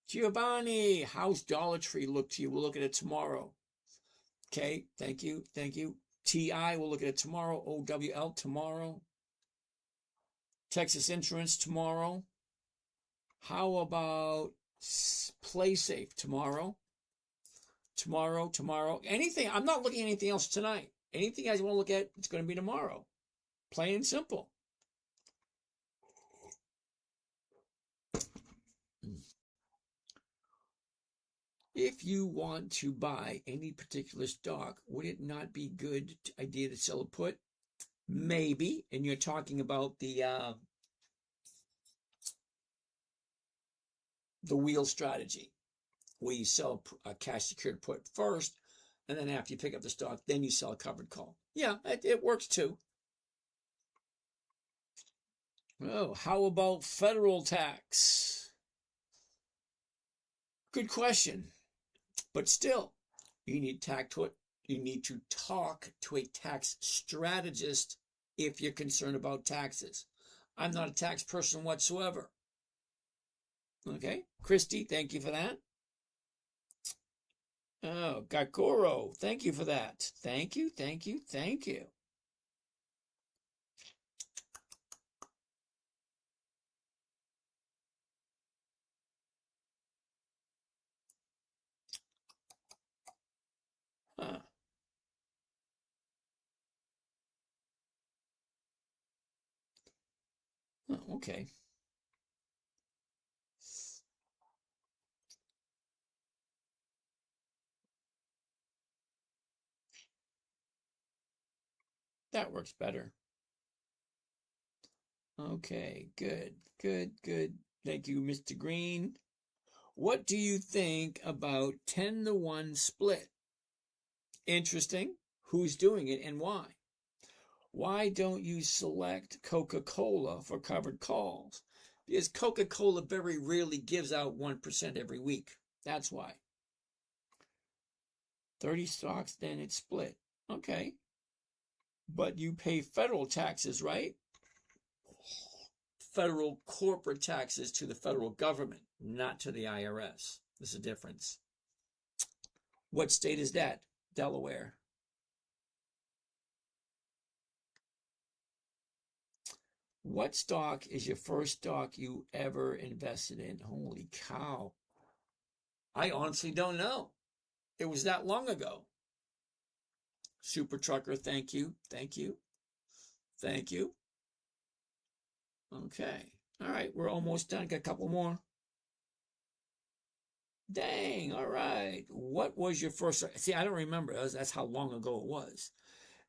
Giovanni, how's Dollar Tree look to you? We'll look at it tomorrow. Okay, thank you, thank you. TI, we'll look at it tomorrow. OWL tomorrow. Texas Insurance tomorrow. How about PlaySafe tomorrow? Tomorrow. Anything, I'm not looking at anything else tonight. Anything you guys want to look at, it's going to be tomorrow. Plain and simple. If you want to buy any particular stock, would it not be a good idea to sell a put? Maybe. And you're talking about the wheel strategy, where you sell a cash secured put first, and then after you pick up the stock, then you sell a covered call. Yeah, it works too. Oh, how about federal tax? Good question. But still, you need you need to talk to a tax strategist if you're concerned about taxes. I'm not a tax person whatsoever. Okay, Christy, thank you for that. Oh, Gakoro, thank you for that. Thank you. Huh. Oh, okay. That works better. Okay, good. Thank you, Mr. Green. What do you think about 10-to-1 split? Interesting. Who's doing it and why? Why don't you select Coca-Cola for covered calls? Because Coca-Cola very rarely gives out 1% every week. That's why. 30 stocks, then it's split. Okay. But you pay federal taxes, right? Federal corporate taxes to the federal government, not to the IRS. There's a difference. What state is that? Delaware. What stock is your first stock you ever invested in? Holy cow. I honestly don't know. It was that long ago. Super Trucker, thank you. Okay. All right, we're almost done. Got a couple more. Dang, all right. What was your first? See, I don't remember. That's how long ago it was.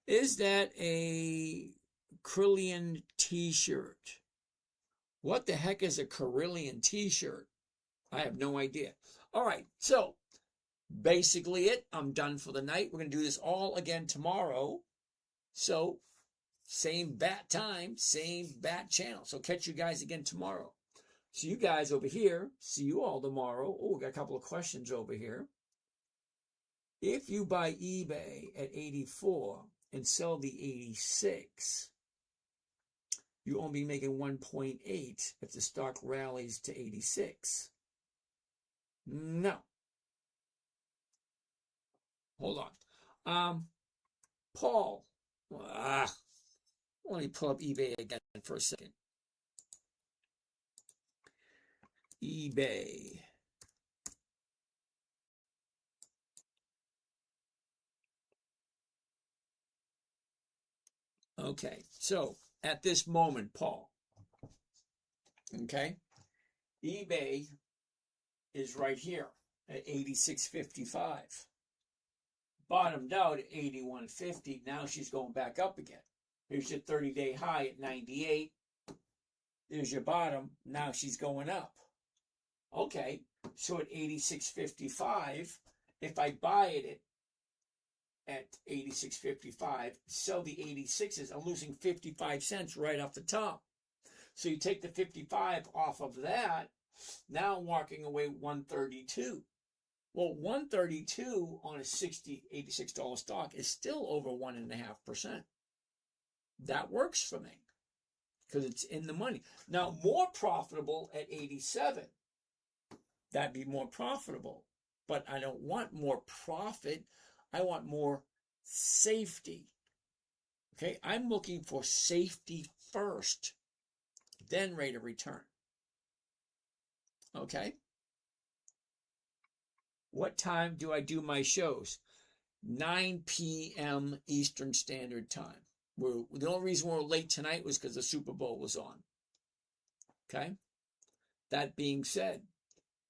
Is that a Carillion t-shirt? What the heck is a Carillion t-shirt? I have no idea. All right, so basically I'm done for the night. We're going to do this all again tomorrow. So same bat time, same bat channel. So catch you guys again tomorrow. See you guys over here. See you all tomorrow. Oh, we got a couple of questions over here. If you buy eBay at 84 and sell the 86, you only be making 1.8 if the stock rallies to 86. No. Hold on. Paul. Let me pull up eBay again for a second. eBay. Okay, so at this moment, Paul, okay, eBay is right here at 86.55. Bottomed out at 81.50. Now she's going back up again. Here's your 30-day high at 98. There's your bottom. Now she's going up. Okay, so at 86.55, if I buy it at 86.55, sell the 86s, I'm losing 55 cents right off the top. So you take the 55 off of that, now I'm walking away 132. Well, 132 on a $86 stock is still over 1.5%. That works for me because it's in the money. Now, more profitable at 87. That'd be more profitable. But I don't want more profit. I want more safety. Okay, I'm looking for safety first, then rate of return. Okay. What time do I do my shows? 9 p.m. Eastern Standard Time. The only reason we're late tonight was because the Super Bowl was on. Okay? That being said,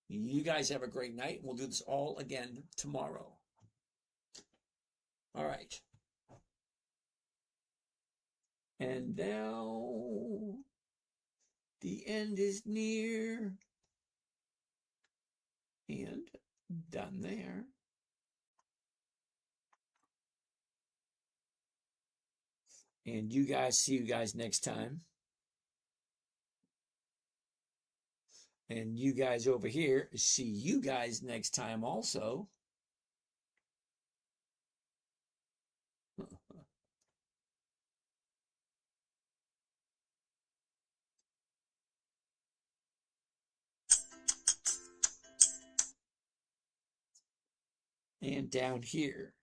you guys have a great night. We'll do this all again tomorrow. All right. And now the end is near. And done there. And see you guys next time. And you guys over here, see you guys next time also. And down here.